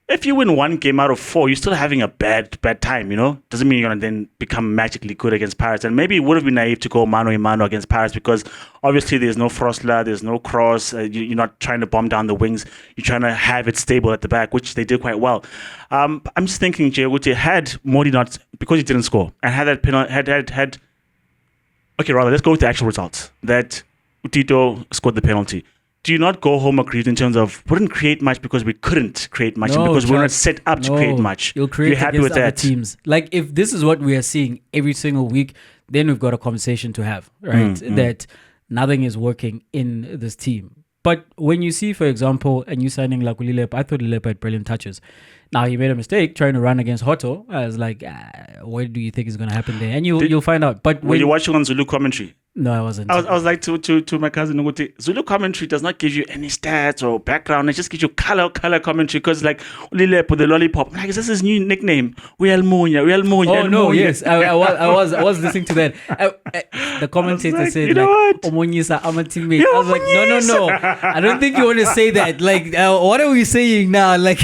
If you win 1 game out of 4, you're still having a bad time, Doesn't mean you're going to then become magically good against Paris. And maybe it would have been naive to go mano a mano against Paris because obviously there's no Frosler, there's no cross. You're not trying to bomb down the wings. You're trying to have it stable at the back, which they did quite well. I'm just thinking, Jay, had Modi not, because he didn't score, and had that penalty, let's go with the actual results. That Utito scored the penalty. Do you not go home aggrieved in terms of we didn't create much because we couldn't create much and because we're not set up to create much? You'll create You're happy against with other that? teams. Like if this is what we are seeing every single week, then we've got a conversation to have, right? That nothing is working in this team. But when you see, for example, and you signing like Lilepa, I thought Lilepa had brilliant touches. Now he made a mistake trying to run against Hoto. I was like, what do you think is going to happen there? And you'll find out. But were you watching on Zulu commentary? No, I wasn't. I was like to my cousin Nguti, Zulu commentary does not give you any stats or background. It just gives you color commentary because like Lilepo, the lollipop. I'm like, is this his new nickname? Real Munya. Oh no, yes, I was listening to that. The commentator said, you know what? Omonyisa, I'm a teammate. I was like, no. I don't think you want to say that. Like, what are we saying now? Like,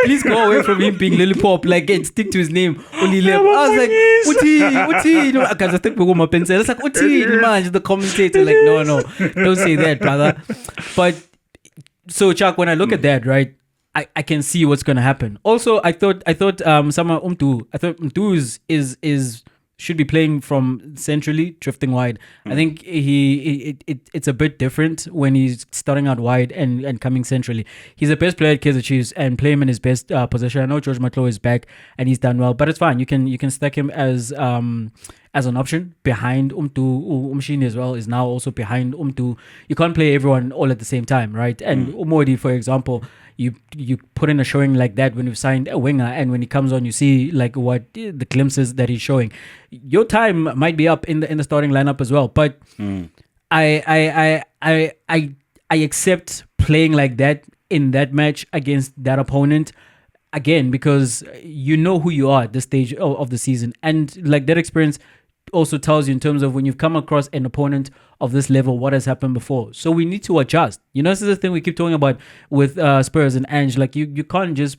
please go away from him being lollipop. Like, and stick to his name. Olilep. I was like, Uti. No, I can't think my pencil. It's like Uti. The commentator, like, no, don't say that, brother. But so, Chuck, when I look at that, right, I can see what's gonna happen. Also, I thought someone I thought Umtu is should be playing from centrally, drifting wide. I think it's a bit different when he's starting out wide and coming centrally. He's the best player at Kaizer Chiefs and play him in his best position. I know George Matlo is back and he's done well, but it's fine. You can stack him as an option behind Umtu. Umshini as well is now also behind Umtu. You can't play everyone all at the same time, right? And Umodi, for example, you put in a showing like that when you've signed a winger, and when he comes on, you see like what the glimpses that he's showing. Your time might be up in the starting lineup as well, but I accept playing like that in that match against that opponent. Again, because you know who you are at this stage of the season, and like that experience also tells you in terms of when you've come across an opponent of this level, what has happened before. So we need to adjust. This is the thing we keep talking about with Spurs and Ange. Like you can't just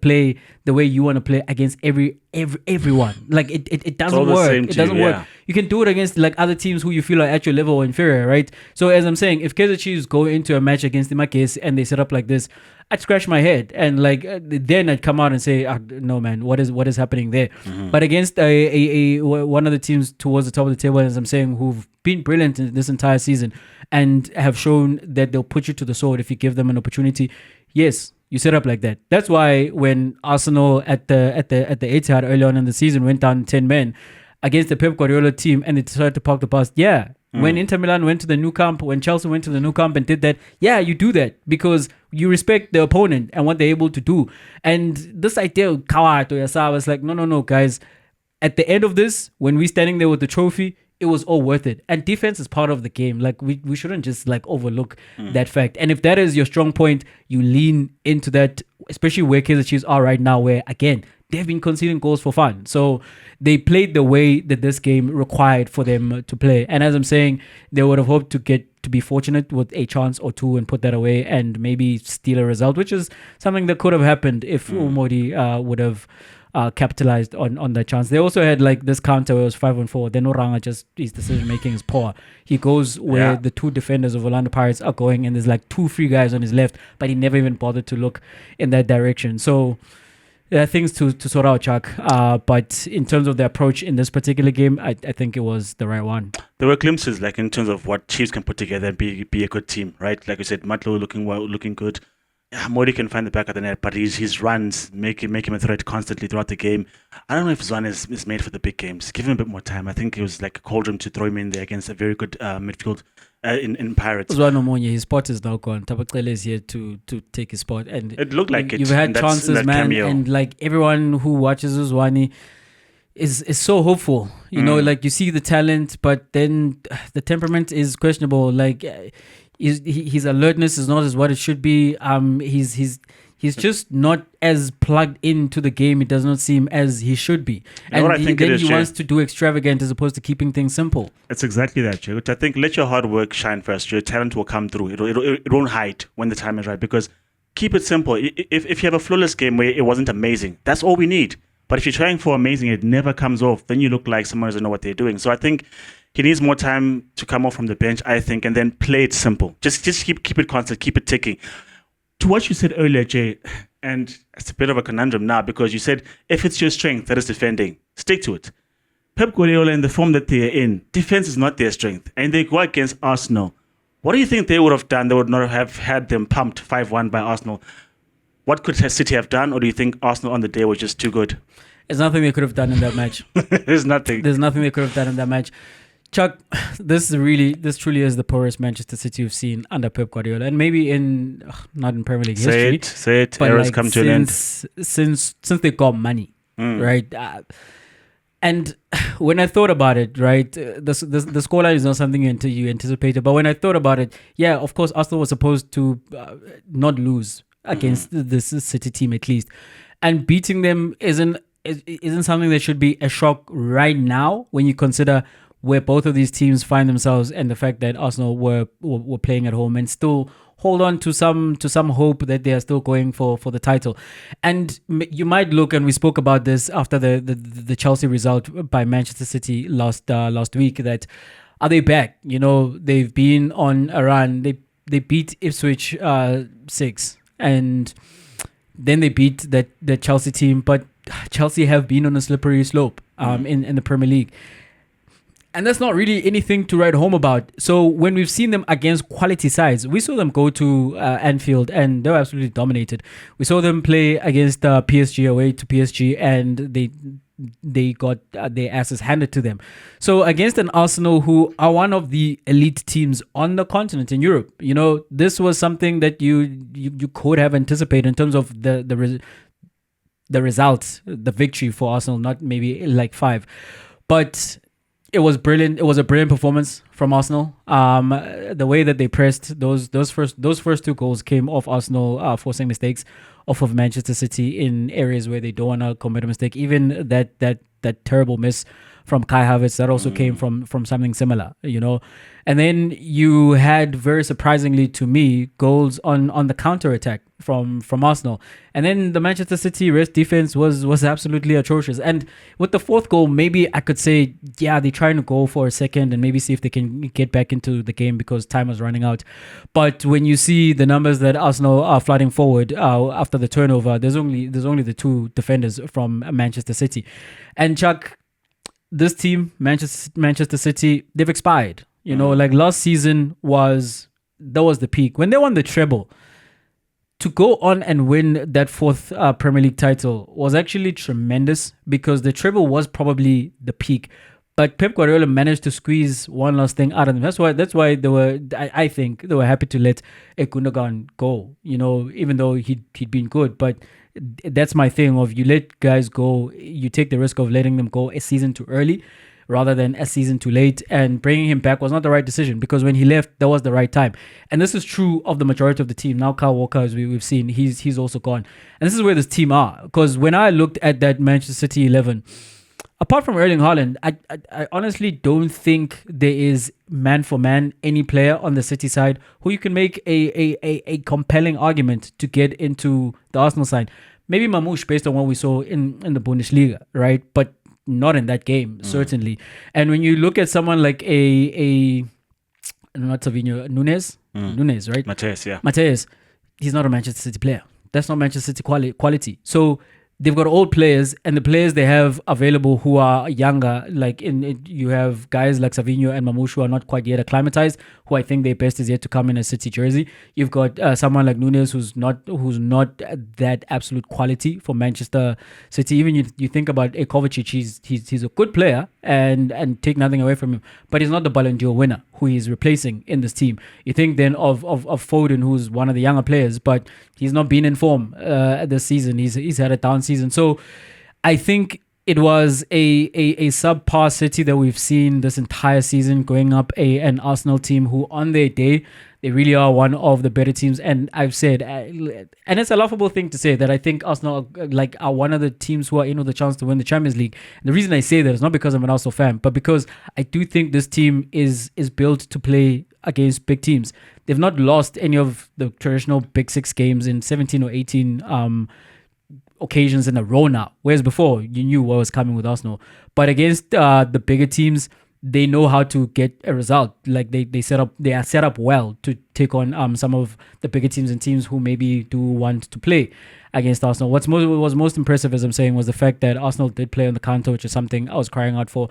play the way you want to play against everyone. Like it doesn't work. It doesn't work. You can do it against like other teams who you feel are at your level or inferior, right? So as I'm saying, if Kaizer Chiefs go into a match against the Imakes and they set up like this, I'd scratch my head and like then I'd come out and say, no man, what is happening there? But against a one of the teams towards the top of the table, as I'm saying, who've been brilliant in this entire season and have shown that they'll put you to the sword if you give them an opportunity. Yes, you set up like that. That's why when Arsenal at the Etihad early on in the season went down 10 men against the Pep Guardiola team and they decided to park the bus. Yeah. When Inter Milan went to the Nou Camp, when Chelsea went to the Nou Camp and did that, yeah, you do that because you respect the opponent and what they're able to do. And this idea of Kawato Yasa was like, no, guys. At the end of this, when we're standing there with the trophy, it was all worth it. And defense is part of the game. Like we shouldn't just like overlook that fact. And if that is your strong point, you lean into that, especially where Kaizer Chiefs are right now, where again, they've been conceding goals for fun. So they played the way that this game required for them to play. And as I'm saying, they would have hoped to be fortunate with a chance or two and put that away and maybe steal a result, which is something that could have happened if Umodi would have capitalized on that chance. They also had like this counter where it was 5-4. Then Oranga just his decision making is poor. He goes where the two defenders of Orlando Pirates are going, and there's like 2 free guys on his left, but he never even bothered to look in that direction. So there are things to sort out, Chuck. But in terms of the approach in this particular game, I think it was the right one. There were glimpses, like in terms of what Chiefs can put together and be a good team, right? Like you said, Matlo looking well, looking good. Modi can find the back of the net, but his runs make him a threat constantly throughout the game. I don't know if Zwane is made for the big games. Give him a bit more time. I think it was like a cauldron to throw him in there against a very good midfield in Pirates. Zwano Monye, his spot is now gone. Tabakele is here to take his spot, and It looked like it. You've had chances, man, cameo. and like everyone who watches Uzwani is so hopeful. You know, like you see the talent, but then the temperament is questionable. Like his alertness is not as what it should be. He's just not as plugged into the game. It does not seem as he should be. And what I think then it is, he Jay, wants to do extravagant as opposed to keeping things simple. It's exactly that, Jay. Which I think let your hard work shine first. Your talent will come through. It won't hide when the time is right. Because keep it simple. If you have a flawless game where it wasn't amazing, that's all we need. But if you're trying for amazing, it never comes off. Then you look like someone doesn't know what they're doing. So I think he needs more time to come off from the bench, I think, and then play it simple. Just keep it constant, keep it ticking. To what you said earlier, Jay, and it's a bit of a conundrum now because you said if it's your strength that is defending, stick to it. Pep Guardiola, in the form that they're in, defense is not their strength, and they go against Arsenal. What do you think they would have done? They would not have had them pumped 5-1 by Arsenal. What could City have done, or do you think Arsenal on the day were just too good? There's nothing they could have done in that match. There's nothing. There's nothing they could have done in that match. Chuck, this truly is the poorest Manchester City you've seen under Pep Guardiola, and maybe not in Premier League history. Say it. But Errors come to an end. Since they got money, right? And when I thought about it, right, the scoreline is not something you anticipated. But when I thought about it, yeah, of course, Arsenal was supposed to not lose against this City team at least, and beating them isn't something that should be a shock right now when you consider where both of these teams find themselves and the fact that Arsenal were playing at home and still hold on to some hope that they are still going for the title. And you might look, and we spoke about this after the Chelsea result by Manchester City last week, that are they back? You know, they've been on a run. They beat Ipswich 6, and then they beat the Chelsea team, but Chelsea have been on a slippery slope in the Premier League. And that's not really anything to write home about. So when we've seen them against quality sides, we saw them go to Anfield and they were absolutely dominated. We saw them play against PSG away to PSG and they got their asses handed to them. So against an Arsenal who are one of the elite teams on the continent in Europe, you know, this was something that you could have anticipated in terms of the results, the victory for Arsenal, not maybe like 5. But it was brilliant. It was a brilliant performance from Arsenal. The way that they pressed, those first 2 goals came off Arsenal forcing mistakes off of Manchester City in areas where they don't want to commit a mistake. Even that terrible miss from Kai Havertz, that also came from something similar, you know. And then you had, very surprisingly to me, goals on the counter attack from Arsenal. And then the Manchester City rest defense was absolutely atrocious. And with the 4th goal, maybe I could say, yeah, they're trying to go for a second and maybe see if they can get back into the game because time was running out. But when you see the numbers that Arsenal are flooding forward after the turnover, there's only the 2 defenders from Manchester City. And Chuck, this team, Manchester City, they've expired. You know, like last season was the peak. When they won the treble, to go on and win that 4th Premier League title was actually tremendous because the treble was probably the peak. But Pep Guardiola managed to squeeze one last thing out of them. That's why they were, I think, they were happy to let Gundogan go, you know, even though he'd been good. But that's my thing of, you let guys go, you take the risk of letting them go a season too early rather than a season too late, and bringing him back was not the right decision because when he left, that was the right time. And this is true of the majority of the team. Now Kyle Walker, as we've seen, he's also gone. And this is where this team are, because when I looked at that Manchester City 11, apart from Erling Haaland, I honestly don't think there is man for man any player on the City side who you can make a compelling argument to get into the Arsenal side. Maybe Mamouche, based on what we saw in the Bundesliga, right? But not in that game, certainly. And when you look at someone like not Savinho, Nunes, right? Mateus, yeah. Mateus, he's not a Manchester City player. That's not Manchester City quality. So they've got old players, and the players they have available who are younger, like you have guys like Savinho and Mamouche who are not quite yet acclimatized, who I think their best is yet to come in a City jersey. You've got someone like Nunes who's not that absolute quality for Manchester City. Even you think about Kovacic, he's a good player, and take nothing away from him, but he's not the Ballon d'Or winner who he's replacing in this team. You think then of Foden, who's one of the younger players, but he's not been in form this season. He's had a down season. So I think it was a subpar City that we've seen this entire season, going up an Arsenal team who on their day, they really are one of the better teams. And I've said, and it's a laughable thing to say, that I think Arsenal are one of the teams who are in with a chance to win the Champions League. And the reason I say that is not because I'm an Arsenal fan, but because I do think this team is built to play against big teams. They've not lost any of the traditional Big Six games in 17 or 18 occasions in a row now. Whereas before, you knew what was coming with Arsenal. But against the bigger teams, they know how to get a result. Like they are set up well to take on some of the bigger teams and teams who maybe do want to play against Arsenal. What was most impressive, as I'm saying, was the fact that Arsenal did play on the counter, which is something I was crying out for.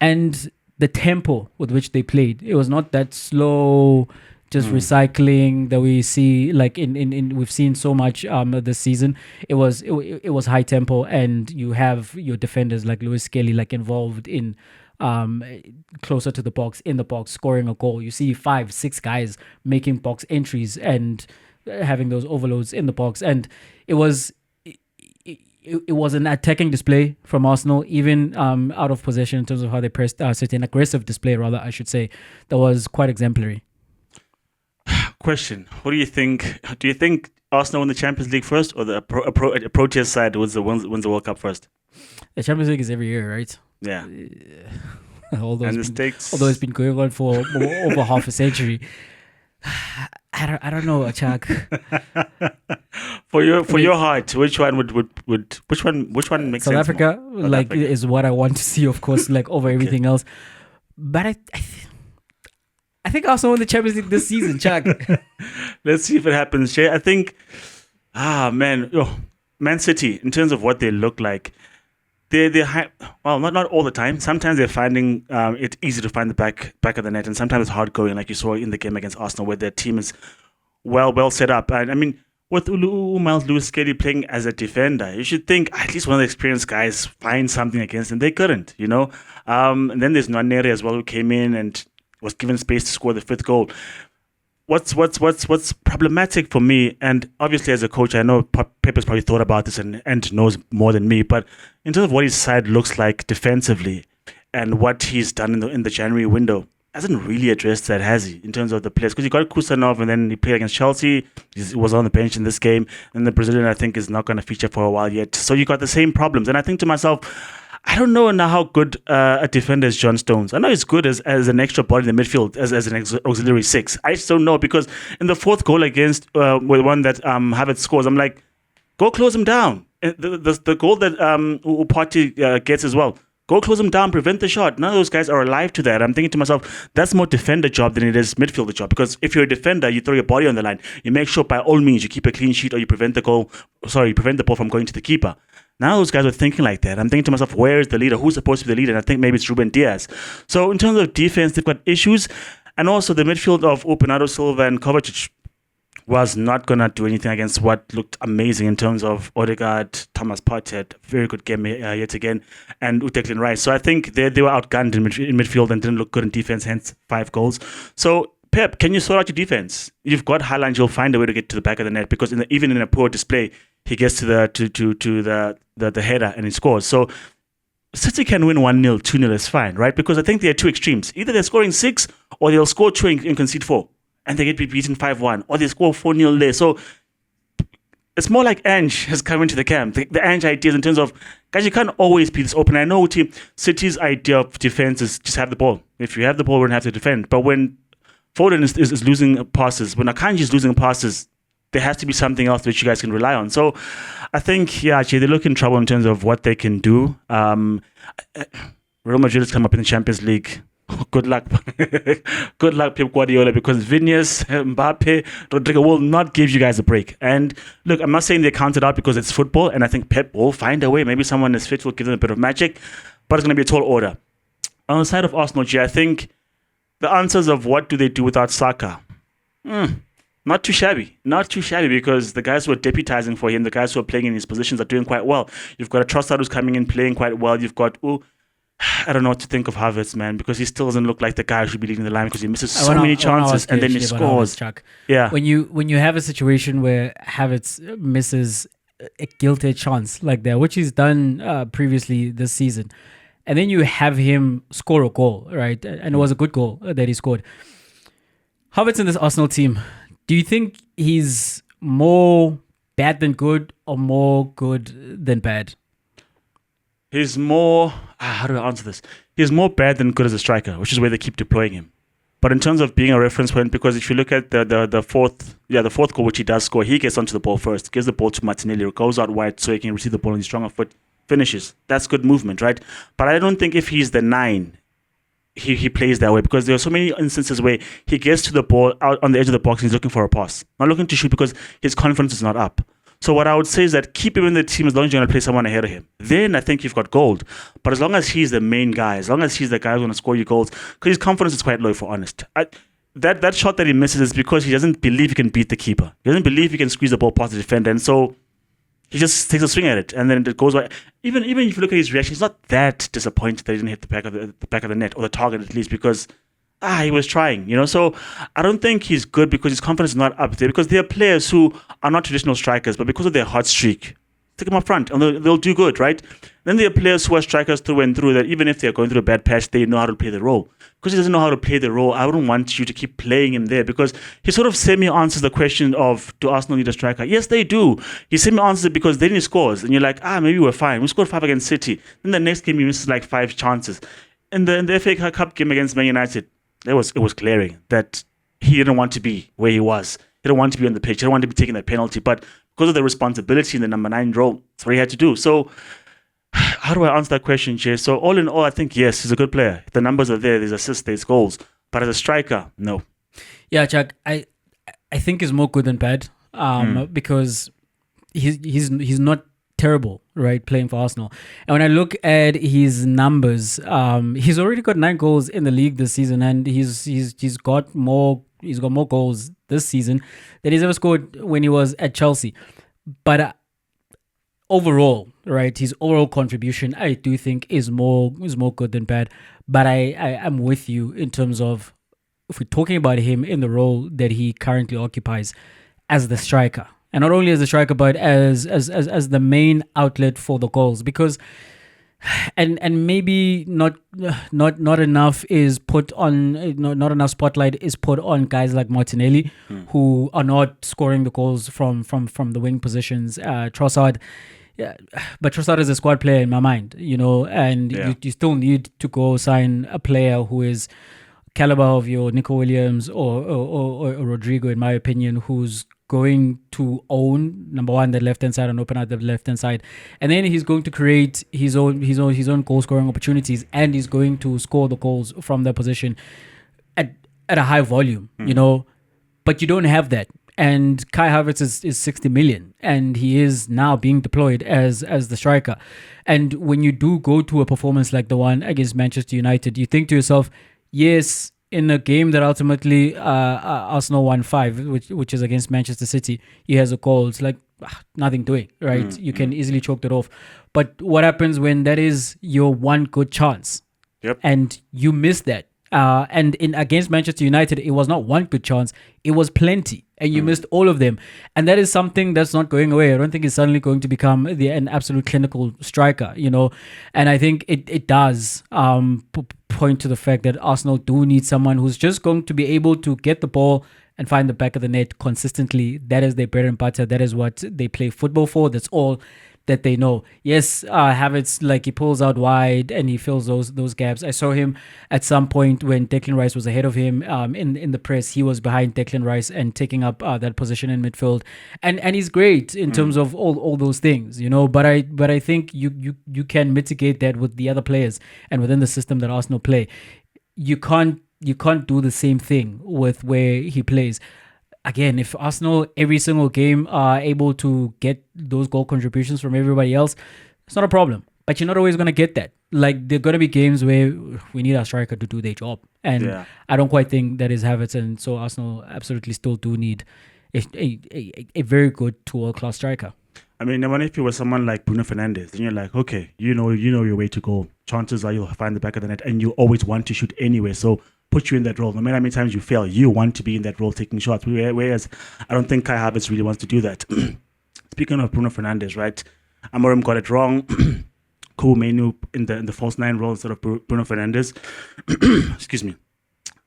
And the tempo with which they played, it was not that slow, just recycling that we see, like in we've seen so much this season. It was high tempo, and you have your defenders like Lewis Skelly like involved in closer to the box, in the box, scoring a goal. You see 5-6 guys making box entries and having those overloads in the box, and it was an attacking display from Arsenal, even out of possession in terms of how they pressed City, an aggressive display rather, I should say, that was quite exemplary. Question: what do you think? Do you think Arsenal win the Champions League first, or the Proteas side wins the World Cup first? The Champions League is every year, right? Yeah. Although it's been going on for over half a century. I don't know, Chuck. For your heart, which one which one makes South sense? Africa, is what I want to see, of course, like over everything else. But I think Arsenal won the Champions League this season, Chuck. Let's see if it happens, Jay. I think, Man City, in terms of what they look like, they're high, well, not all the time. Sometimes they're finding it easy to find the back of the net, and sometimes it's hard going, like you saw in the game against Arsenal, where their team is well set up. And I mean, with Miles Lewis Skelly playing as a defender, you should think at least one of the experienced guys find something against him. They couldn't, And then there's Nwaneri as well, who came in and was given space to score the fifth goal. What's problematic for me, and obviously as a coach, I know Pep's probably thought about this and knows more than me, but in terms of what his side looks like defensively and what he's done in the January window, hasn't really addressed that, has he, in terms of the players? Because he got Kusanov, and then he played against Chelsea. He was on the bench in this game, and the Brazilian, I think, is not going to feature for a while yet. So you got the same problems, and I think to myself, I don't know now how good a defender is John Stones. I know he's good as an extra body in the midfield, as an auxiliary six. I just don't know, because in the fourth goal against with one that Havertz scores, I'm like, go close him down. The goal that Upati gets as well, go close him down, prevent the shot. None of those guys are alive to that. I'm thinking to myself, that's more defender job than it is midfielder job, because if you're a defender, you throw your body on the line. You make sure by all means you keep a clean sheet, or you prevent the ball from going to the keeper. Now those guys are thinking like that. I'm thinking to myself, where is the leader? Who's supposed to be the leader? And I think maybe it's Ruben Diaz. So in terms of defense, they've got issues. And also the midfield of Bernardo Silva and Kovacic was not going to do anything against what looked amazing in terms of Odegaard, Thomas Partey, very good game yet again, and Declan Rice. So I think they were outgunned in midfield and didn't look good in defense, hence 5 goals. So Pep, can you sort out your defense? You've got Haaland, you'll find a way to get to the back of the net, because even in a poor display, he gets to the header and he scores. So City can win 1-0, 2-0 is fine, right? Because I think there are two extremes. Either they're scoring 6 or they'll score 2 and concede 4. And they get beaten 5-1. Or they score 4-0 there. So it's more like Ange has come into the camp. The Ange ideas in terms of, guys, you can't always be this open. I know City's idea of defense is just have the ball. If you have the ball, we don't have to defend. But when Foden is losing passes, when Akanji is losing passes, there has to be something else which you guys can rely on. So I think, they look in trouble in terms of what they can do. Real Madrid has come up in the Champions League. Good luck. Good luck, Pep Guardiola, because Vinicius, Mbappe, Rodrigo will not give you guys a break. And look, I'm not saying they counted out because it's football, and I think Pep will find a way. Maybe someone is fit will give them a bit of magic, but it's going to be a tall order. On the side of Arsenal, I think the answers of what do they do without Saka, not too shabby. Not too shabby, because the guys who are deputizing for him, the guys who are playing in his positions are doing quite well. You've got a Trossard who's coming in playing quite well. You've got, I don't know what to think of Havertz, man, because he still doesn't look like the guy who should be leading the line, because he misses so many chances and then he scores. Chuck. Yeah. When you have a situation where Havertz misses a guilty chance like that, which he's done previously this season, and then you have him score a goal, right? And it was a good goal that he scored. Havertz in this Arsenal team, do you think he's more bad than good or more good than bad? He's more, how do I answer this? He's more bad than good as a striker, which is where they keep deploying him. But in terms of being a reference point, because if you look at the fourth goal, which he does score, he gets onto the ball first, gives the ball to Martinelli, goes out wide so he can receive the ball on his stronger foot, finishes. That's good movement, right? But I don't think if he's the 9, he plays that way, because there are so many instances where he gets to the ball out on the edge of the box and he's looking for a pass, not looking to shoot, because his confidence is not up. So what I would say is that keep him in the team as long as you're going to play someone ahead of him. Then I think you've got gold. But as long as he's the main guy, as long as he's the guy who's going to score you goals, because his confidence is quite low, for honest. That shot that he misses is because he doesn't believe he can beat the keeper. He doesn't believe he can squeeze the ball past the defender, and so he just takes a swing at it, and then it goes away. Even if you look at his reaction, he's not that disappointed that he didn't hit the back of the net, or the target at least, because he was trying, So I don't think he's good because his confidence is not up there, because there are players who are not traditional strikers, but because of their hot streak, take them up front and they'll do good, right? Then there are players who are strikers through and through, that even if they're going through a bad patch, they know how to play the role. Because he doesn't know how to play the role, I wouldn't want you to keep playing him there, because he sort of semi-answers the question of, do Arsenal need a striker? Yes, they do. He semi-answers it because then he scores, and you're like, maybe we're fine. We scored 5 against City. Then the next game he misses like 5 chances. In the FA Cup game against Man United, it was glaring that he didn't want to be where he was. He didn't want to be on the pitch. He didn't want to be taking that penalty. But because of the responsibility in the number 9 role, that's what he had to do. So how do I answer that question, Jay? So all in all, I think, yes, he's a good player. The numbers are there. There's assists, there's goals. But as a striker, no. Yeah, Chuck, I think he's more good than bad, because he's not terrible, right, playing for Arsenal. And when I look at his numbers, he's already got 9 goals in the league this season, and he's got more goals this season than he's ever scored when he was at Chelsea. But overall, right, his overall contribution, I do think is more good than bad. But I'm with you in terms of, if we're talking about him in the role that he currently occupies as the striker. And not only as a striker, but as the main outlet for the goals, because and maybe not enough is put on, not enough spotlight is put on guys like Martinelli, who are not scoring the goals from the wing positions. Trossard, but Trossard is a squad player in my mind, and you still need to go sign a player who is caliber of your Nico Williams or Rodrigo, in my opinion, who's going to own, number one, the left hand side and open out the left hand side, and then he's going to create his own goal scoring opportunities, and he's going to score the goals from that position at a high volume, but you don't have that. And Kai Havertz is 60 million, and he is now being deployed as the striker. And when you do go to a performance like the one against Manchester United, you think to yourself, yes, in a game that ultimately Arsenal won 5, which is against Manchester City, he has a goal. It's like nothing doing, right? You can easily chalk that off. But what happens when that is your one good chance? Yep. And you miss that? And against Manchester United, it was not one good chance, it was plenty, and you missed all of them. And that is something that's not going away. I don't think he's suddenly going to become an absolute clinical striker, and I think it does point to the fact that Arsenal do need someone who's just going to be able to get the ball and find the back of the net consistently. That is their bread and butter. That is what they play football for. That's all that they know. Yes, Havertz, like, he pulls out wide and he fills those gaps. I saw him at some point when Declan Rice was ahead of him in the press. He was behind Declan Rice and taking up that position in midfield, and he's great in terms of all those things, But I think you can mitigate that with the other players and within the system that Arsenal play. you can't do the same thing with where he plays. Again, if Arsenal every single game are able to get those goal contributions from everybody else, it's not a problem. But you're not always going to get that. Like, there are going to be games where we need our striker to do their job. And I don't quite think that is Havertz. And so Arsenal absolutely still do need a very good to world-class striker. I mean, if you were someone like Bruno Fernandes, then you're like, okay, you know your way to go. Chances are you'll find the back of the net, and you always want to shoot anyway. So put you in that role. No matter how many times you fail, you want to be in that role taking shots. Whereas I don't think Kai Havertz really wants to do that. Speaking of Bruno Fernandes, right? Amorim got it wrong. Cool Menu in the false nine role instead of Bruno Fernandes. Excuse me.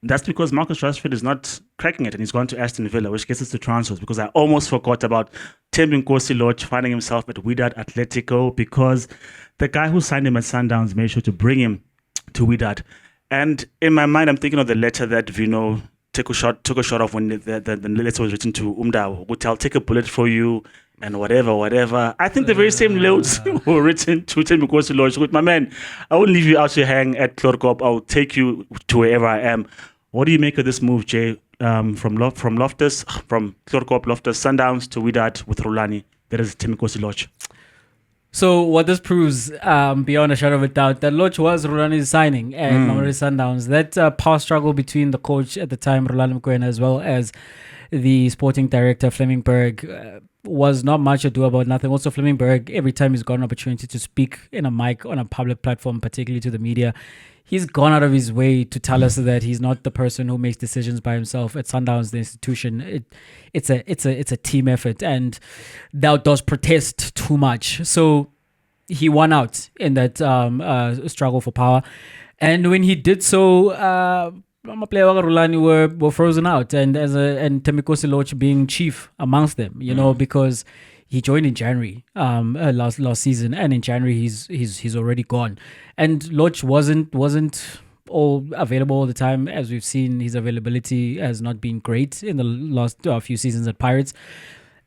That's because Marcus Rashford is not cracking it, and he's gone to Aston Villa, which gets us to transfers, because I almost forgot about Thembinkosi Lorch finding himself at Wydad Atletico, because the guy who signed him at Sundowns made sure to bring him to Wydad. And in my mind, I'm thinking of the letter that Vino took a shot off when the letter was written to Umda. I'll take a bullet for you and whatever. I think the very same notes were written to Thembinkosi Lorch. With my man, I won't leave you out to hang at Clorcop. I'll take you to wherever I am. What do you make of this move, Jay? From Clorcop, Loftus, Sundowns to Wydad with Rulani. That is Thembinkosi Lorch. So what this proves, beyond a shadow of a doubt, that Lorch was Rulani's signing at Mamelodi Sundowns. That power struggle between the coach at the time, Rulani Mokwena, as well as the sporting director, Fleming Berg, was not much ado about nothing. Also, Fleming Berg, every time he's got an opportunity to speak in a mic on a public platform, particularly to the media, he's gone out of his way to tell us that he's not the person who makes decisions by himself. At Sundowns, the institution, it's a team effort, and thou does protest too much. So he won out in that struggle for power, and when he did so, Rulani were frozen out, and Thembinkosi Lorch being chief amongst them, because he joined in January last season, and in January he's already gone. And Lorch wasn't all available all the time. As we've seen, his availability has not been great in the last few seasons at Pirates.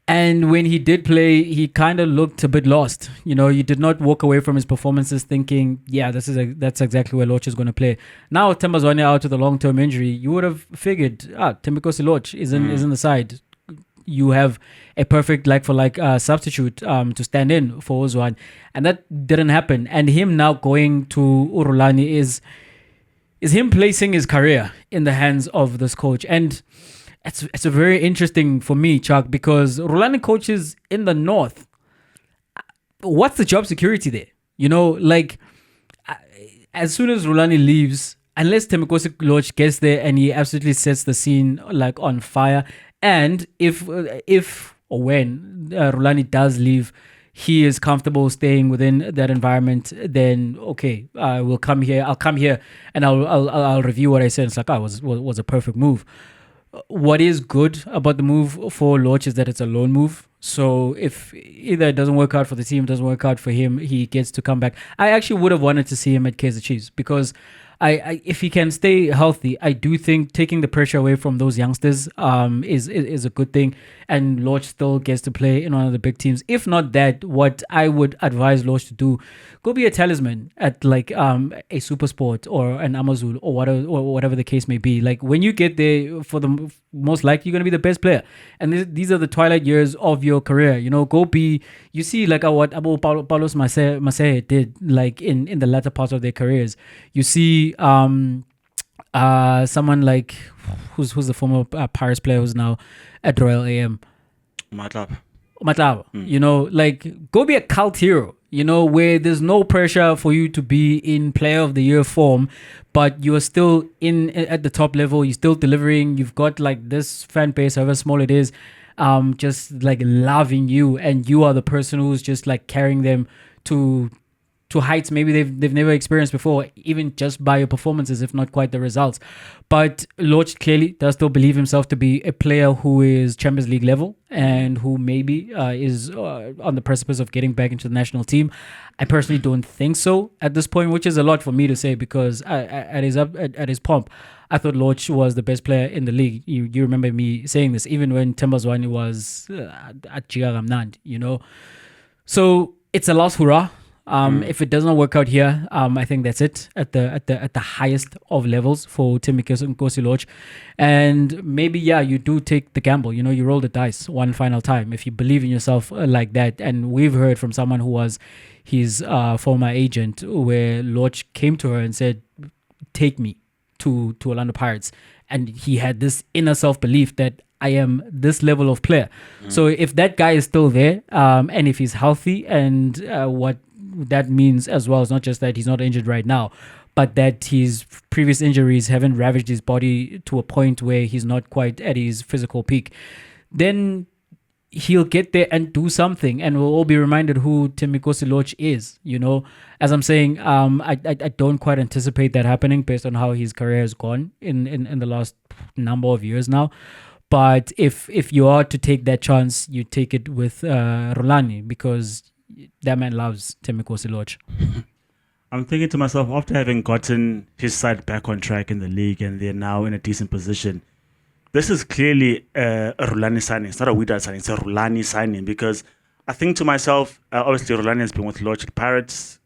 And when he did play, he kind of looked a bit lost. You did not walk away from his performances thinking, yeah, that's exactly where Lorch is going to play. Now, Thembazwane out with a long-term injury, you would have figured, Thembinkosi Lorch is in the side. You have a perfect like-for-like substitute to stand in for Ozwan. And that didn't happen. And him now going to Rulani is him placing his career in the hands of this coach. And it's a very interesting for me, Chuck, because Rulani coaches in the north. What's the job security there? As soon as Rulani leaves, unless Thembinkosi Lorch gets there and he absolutely sets the scene like on fire, and if or when Rulani does leave, he is comfortable staying within that environment, then okay, I'll come here and I'll review what I said. It's like, was a perfect move. What is good about the move for Lorch is that it's a loan move. So if either it doesn't work out for the team, doesn't work out for him, he gets to come back. I actually would have wanted to see him at Kaizer Chiefs, because I if he can stay healthy, I do think taking the pressure away from those youngsters is a good thing, and Lorch still gets to play in one of the big teams. If not that, what I would advise Lorch to do, go be a talisman at like a SuperSport or an Amazul or whatever the case may be. Like, when you get there, for the most likely you're going to be the best player, and these are the twilight years of your career. Go be, you see, like what Abu Paulos Maseh did, like in the latter part of their careers. You see someone like who's the former Paris player who's now at Royal AM, Matlab. Like, go be a cult hero, where there's no pressure for you to be in player of the year form, but you're still at the top level, you're still delivering, you've got like this fan base, however small it is, just like loving you, and you are the person who's just like carrying them to heights maybe they've never experienced before, even just by your performances, if not quite the results. But Lorch clearly does still believe himself to be a player who is Champions League level, and who maybe is on the precipice of getting back into the national team. I personally don't think so at this point, which is a lot for me to say, because at his pomp, I thought Lorch was the best player in the league. You remember me saying this, even when Thembazwane was at Jigaramnand, So it's a last hurrah If it does not work out here, I think that's it at the highest of levels for Thembinkosi Lorch. And maybe you do take the gamble. You roll the dice one final time if you believe in yourself like that. And we've heard from someone who was his former agent, where Lorch came to her and said, "Take me to Orlando Pirates," and he had this inner self-belief that I am this level of player. So if that guy is still there, and if he's healthy, and what that means as well is not just that he's not injured right now, but that his previous injuries haven't ravaged his body to a point where he's not quite at his physical peak, then he'll get there and do something, and we'll all be reminded who Thembinkosi Lorch is. As I'm saying, I don't quite anticipate that happening based on how his career has gone in the last number of years now. But if you are to take that chance, you take it with Rulani, because that man loves Thembinkosi Lorch. I'm thinking to myself, after having gotten his side back on track in the league and they're now in a decent position, this is clearly a Rulani signing. It's not a Wydad signing, it's a Rulani signing, because I think to myself, obviously Rulani has been with Lorch at Pirates,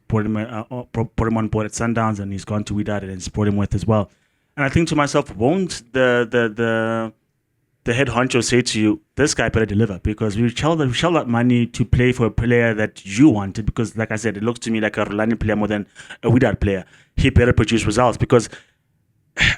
brought him on board at Sundowns, and he's gone to Wydad and he's brought him with as well. And I think to myself, won't the head honcho say to you, this guy better deliver, because we shelled out money to play for a player that you wanted, because like I said, it looks to me like a Rulani player more than a Wydad player. He better produce results, because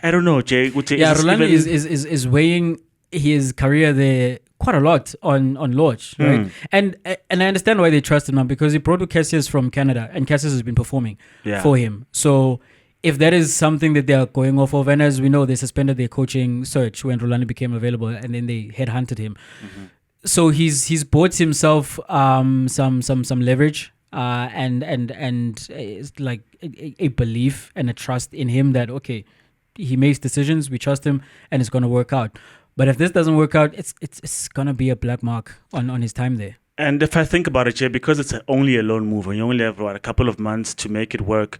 I don't know, Jay. Rulani is weighing his career there quite a lot on Lorch, right? And I understand why they trust him now, because he brought Cassius from Canada, and Cassius has been performing for him. So if that is something that they are going off of, and as we know, they suspended their coaching search when Rulani became available, and then they headhunted him. So he's bought himself some leverage, and it's like a belief and a trust in him that, okay, he makes decisions, we trust him, and it's going to work out. But if this doesn't work out, it's going to be a black mark on his time there. And if I think about it, Jay, because it's only a loan move and you only have a couple of months to make it work,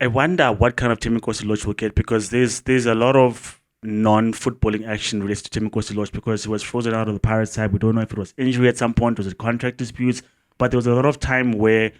I wonder what kind of Thembinkosi Lorch will get, because there's a lot of non-footballing action related to Thembinkosi Lorch, because he was frozen out of the Pirates side. We don't know if it was injury at some point, was it contract disputes, but there was a lot of time where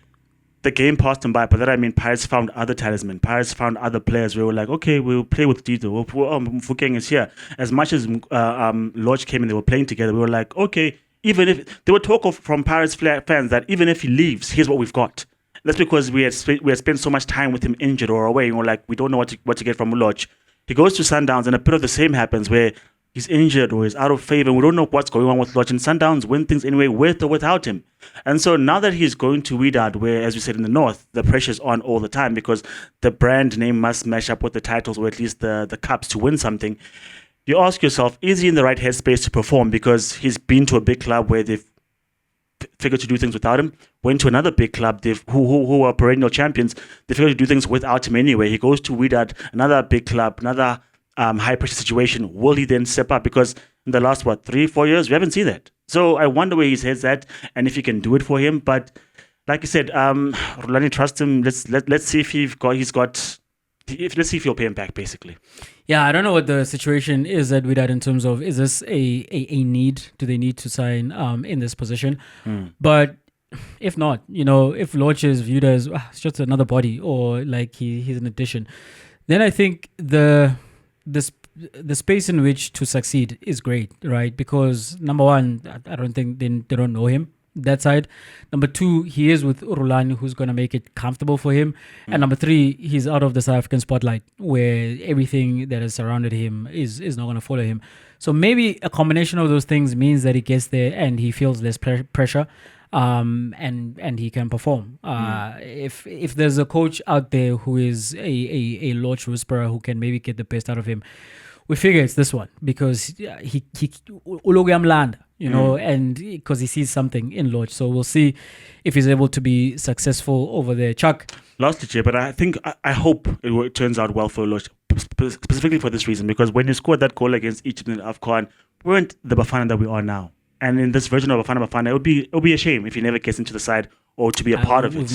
the game passed him by. But that I mean, Pirates found other talisman. Pirates found other players where we were like, okay, we'll play with Tito. Mfukeng is here. As much as Lorch came in, they were playing together. We were like, okay, even if there were talk from Pirates fans that even if he leaves, here's what we've got. That's because we had spent so much time with him injured or away, and we're like, we don't know what to get from Lorch. He goes to Sundowns, and a bit of the same happens where he's injured or he's out of favor, and we don't know what's going on with Lorch. And Sundowns win things anyway, with or without him. And so now that he's going to Wydad, where, as we said in the north, the pressure's on all the time, because the brand name must match up with the titles, or at least the cups, to win something. You ask yourself, is he in the right headspace to perform? Because he's been to a big club where they've figured to do things without him. Went to another big club who are perennial champions. They figured to do things without him anyway. He goes to Wydad, another big club, another high pressure situation. Will he then step up? Because in the last 3-4 years we haven't seen that. So I wonder where his head's at and if he can do it for him. But like you said, Rulani trusts him. Let's see if let's see if he'll pay him back, basically. Yeah, I don't know what the situation is at Wydad in terms of, is this a need? Do they need to sign in this position? But if not, if Lorch is viewed as it's just another body, or like he's an addition, then I think the space in which to succeed is great, right? Because number one, I don't think they don't know him, that side. Number two, he is with Rulani, who's going to make it comfortable for him. And number three, he's out of the South African spotlight, where everything that has surrounded him is not going to follow him. So maybe a combination of those things means that he gets there and he feels less pressure, and he can perform. If there's a coach out there who is a Lorch whisperer who can maybe get the best out of him, we figure it's this one, because he land, and because he sees something in Lorch. So we'll see if he's able to be successful over there. Chuck. Lastly, Jay, but I hope it turns out well for Lorch, specifically for this reason, because when he scored that goal against Egypt in AFCON, we weren't the Bafana that we are now. And in this version of Bafana, it would be a shame if he never gets into the side or to be a part of it.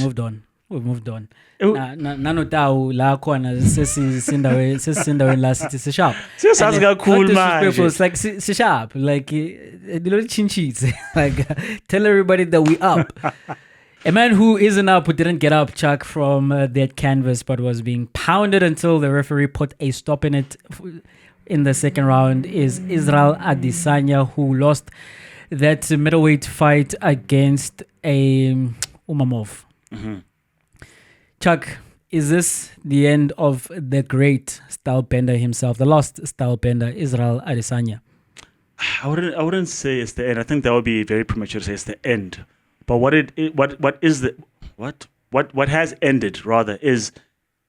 We've moved on. Nanotau la khona sesisindaweni la sithi sharp. Siyasazi cool man. It's like sharp, like chinchis. Like tell everybody that we up. A man who isn't up, who didn't get up, Chuck, from that canvas, but was being pounded until the referee put a stop in it in the second round, is Israel Adesanya, who lost that middleweight fight against Imavov. Mm-hmm. Chuck, is this the end of the great style bender himself, the last style bender, Israel Adesanya? I wouldn't say it's the end. I think that would be very premature to say it's the end. But what has ended rather is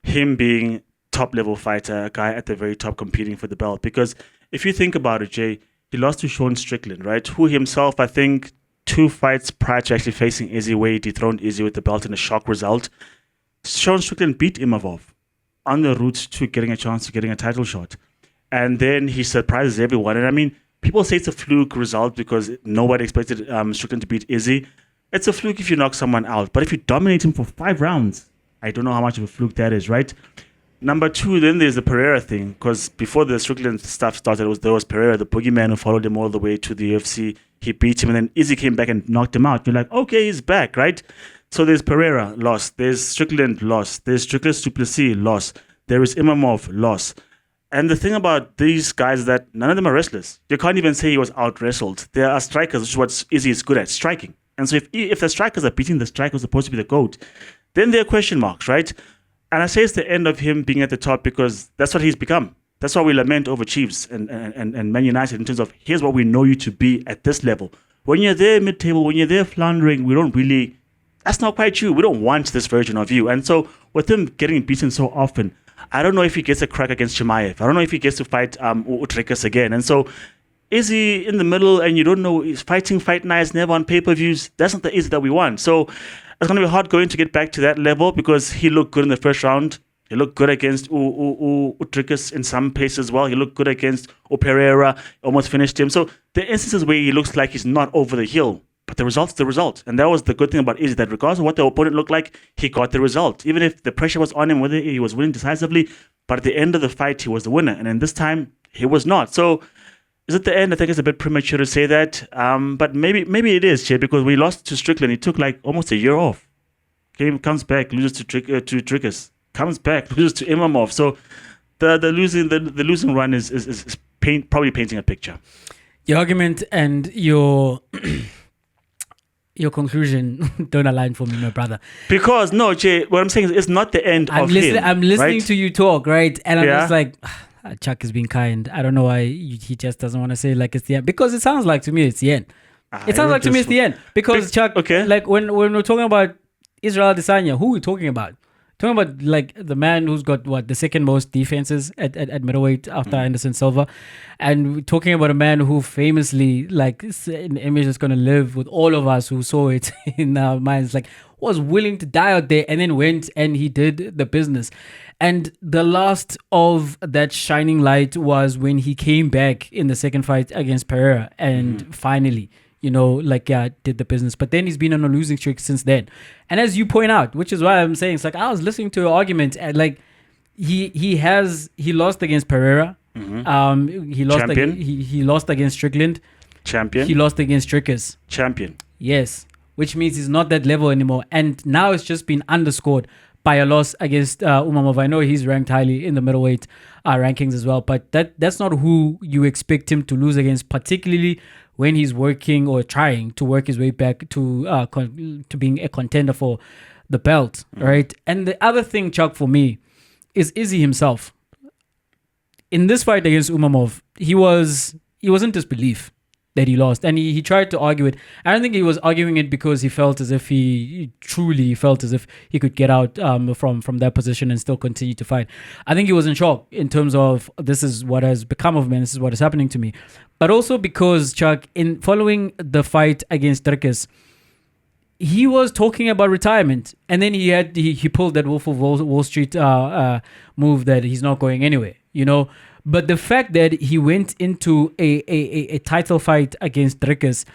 him being top level fighter, a guy at the very top competing for the belt. Because if you think about it, Jay, he lost to Sean Strickland, right? Who himself, I think, 2 fights prior to actually facing Izzy, where he dethroned Izzy with the belt in a shock result. Sean Strickland beat Imavov on the route to getting a chance to getting a title shot. And then he surprises everyone. And I mean, people say it's a fluke result because nobody expected Strickland to beat Izzy. It's a fluke if you knock someone out. But if you dominate him for 5 rounds, I don't know how much of a fluke that is, right? Number 2, then there's the Pereira thing. Because before the Strickland stuff started, there was Pereira, the boogeyman who followed him all the way to the UFC. He beat him and then Izzy came back and knocked him out. You're like, okay, he's back, right? So there's Pereira, loss. There's Strickland, loss. There's Strickland Duplessis, loss. There is Imavov, loss. And the thing about these guys is that none of them are wrestlers. You can't even say he was out-wrestled. They are strikers, which is what Izzy is good at, striking. And so if the strikers are beating the striker who's supposed to be the GOAT, then there are question marks, right? And I say it's the end of him being at the top because that's what he's become. That's why we lament over Chiefs and Man United in terms of here's what we know you to be at this level. When you're there mid-table, when you're there floundering, we don't really... That's not quite you. We don't want this version of you. And so with him getting beaten so often, I don't know if he gets a crack against Chimaev. I don't know if he gets to fight Utrekas again. And so is he in the middle and you don't know, is fighting Fight Nights never on pay-per-views? That's not the Izzy that we want. So it's going to be hard going to get back to that level because he looked good in the first round. He looked good against Utrekas in some places as well. He looked good against Pereira, almost finished him. So there are instances where he looks like he's not over the hill. But the result's the result. And that was the good thing about Izzy, that regardless of what the opponent looked like, he got the result. Even if the pressure was on him, whether he was winning decisively, but at the end of the fight, he was the winner. And in this time, he was not. So is it the end? I think it's a bit premature to say that. But maybe it is, Jay, because we lost to Strickland. He took like almost a year off. Comes back, loses to Triggers. Comes back, loses to Imavov. So the losing run is probably painting a picture. Your argument and your... Your conclusion don't align for me, my brother. Because, no, Jay, what I'm saying is it's not the end of him. I'm listening right? to you talk, right? And I'm just like, Chuck is being kind. I don't know why he just doesn't want to say like it's the end. Because it sounds like to me it's the end. It sounds like to me it's the end. Because, Chuck, like when we're talking about Israel Adesanya, who are we talking about? Talking about like the man who's got the second most defenses at middleweight after Anderson Silva, and we're talking about a man who famously, like, an image that's gonna live with all of us who saw it in our minds, like, was willing to die out there and then went and he did the business. And the last of that shining light was when he came back in the second fight against Pereira and finally, did the business. But then he's been on a losing streak since then. And as you point out, which is why I'm saying, it's like, I was listening to your argument, and like, he lost against Pereira. He lost against Strickland. Champion. He lost against Strickers. Champion. Yes, which means he's not that level anymore. And now it's just been underscored by a loss against Imavov. I know he's ranked highly in the middleweight rankings as well, but that's not who you expect him to lose against, particularly when he's working or trying to work his way back to being a contender for the belt, right? And the other thing, Chuck, for me, is Izzy himself. In this fight against Imavov, he was in disbelief that he lost, and he tried to argue it. I don't think he was arguing it because he felt as if he truly felt as if he could get out from that position and still continue to fight. I think he was in shock in terms of, this is what has become of me, this is what is happening to me. But also because, Chuck, in following the fight against Turkis, he was talking about retirement, and then he pulled that Wolf of Wall Street move that he's not going anywhere, But the fact that he went into a title fight against Turkis,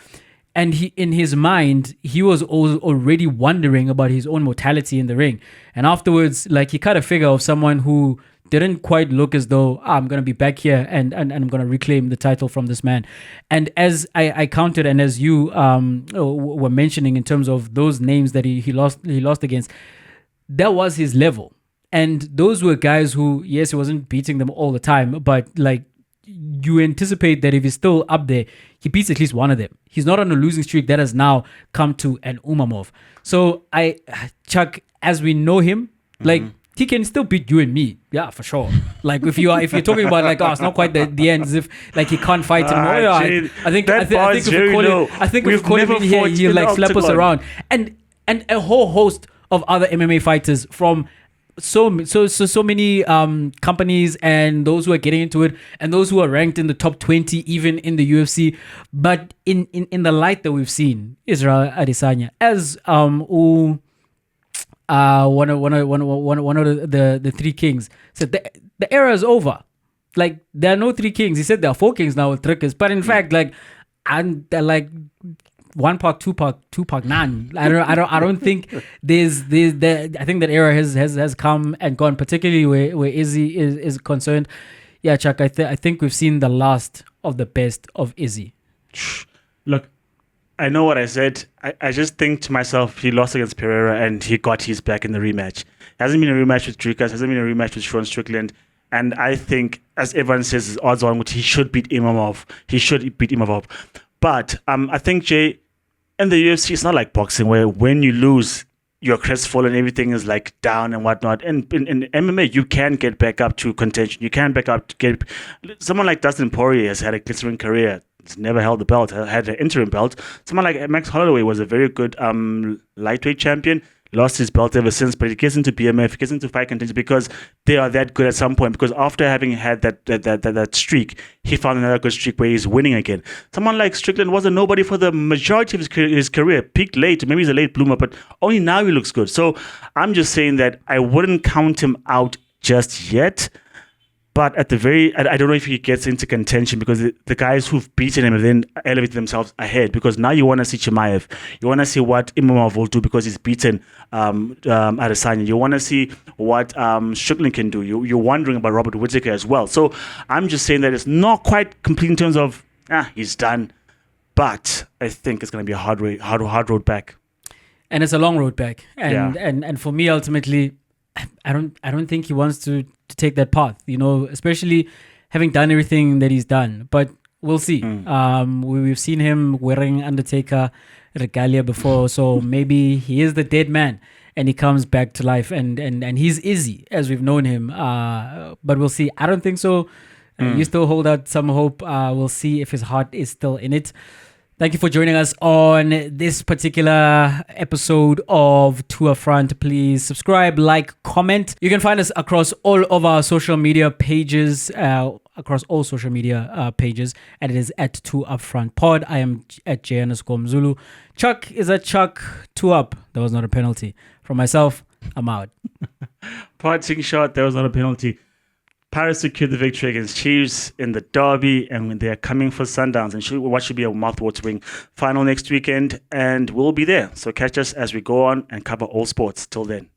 and in his mind, he was already wondering about his own mortality in the ring. And afterwards, like, he cut a figure of someone who didn't quite look as though I'm going to be back here and I'm going to reclaim the title from this man. And as I counted, and as you were mentioning in terms of those names that he lost against, that was his level. And those were guys who, yes, he wasn't beating them all the time, but like, you anticipate that if he's still up there, he beats at least one of them. He's not on a losing streak that has now come to an Imavov. So Chuck, as we know him, like, he can still beat you and me. Yeah, for sure. Like, if you're talking about like, oh, it's not quite the end, as if like he can't fight anymore. Yeah, I think if we call him in here, he'll like slap us around. And a whole host of other MMA fighters from so many companies, and those who are getting into it, and those who are ranked in the top 20 even in the UFC. But in the light that we've seen Israel Adesanya as one of the three kings said the era is over. Like, there are no three kings. He said there are four kings now with Trickers, but in fact, like, and like one pack, two pack, none. I don't think there's I think that era has come and gone, particularly where Izzy is concerned. Yeah, Chuck, I think we've seen the last of the best of Izzy. Look, I know what I said. I just think to myself, he lost against Pereira and he got his back in the rematch. Hasn't been a rematch with Dricus, hasn't been a rematch with Sean Strickland. And I think, as everyone says, is odds on, which he should beat Imavov. But I think, Jay, in the UFC, it's not like boxing where when you lose, you're crestfallen, everything is like down and whatnot. And in MMA, you can get back up to contention. You can back up to get... Someone like Dustin Poirier has had a glittering career. He's never held the belt, had an interim belt. Someone like Max Holloway was a very good lightweight champion. Lost his belt ever since, but he gets into BMF, he gets into fight contention because they are that good at some point. Because after having had that streak, he found another good streak where he's winning again. Someone like Strickland was a nobody for the majority of his career, peaked late, maybe he's a late bloomer, but only now he looks good. So I'm just saying that I wouldn't count him out just yet. But at the I don't know if he gets into contention because the guys who've beaten him have then elevated themselves ahead. Because now you want to see Chimaev. You want to see what Imavov will do because he's beaten Adesanya. You want to see what Strickland can do. You're wondering about Robert Whittaker as well. So I'm just saying that it's not quite complete in terms of, he's done. But I think it's going to be a hard road back. And it's a long road back. And for me, ultimately, I don't think he wants to take that path, especially having done everything that he's done. But we'll see. We've seen him wearing Undertaker regalia before, so maybe he is the dead man and he comes back to life and he's Izzy as we've known him. But we'll see. I don't think so. You still hold out some hope. We'll see if his heart is still in it. Thank you for joining us on this particular episode of 2UpFront. Please subscribe, like, comment. You can find us across all of our social media pages, and it is at 2UpFront Pod. I am at J_Mzulu. Chuck is at Chuck 2Up. That was not a penalty. From myself, I'm out. Parting shot, that was not a penalty. Paris secured the victory against Chiefs in the Derby, and they are coming for Sundowns. And what should be a mouthwatering final next weekend, and we'll be there. So catch us as we go on and cover all sports. Till then.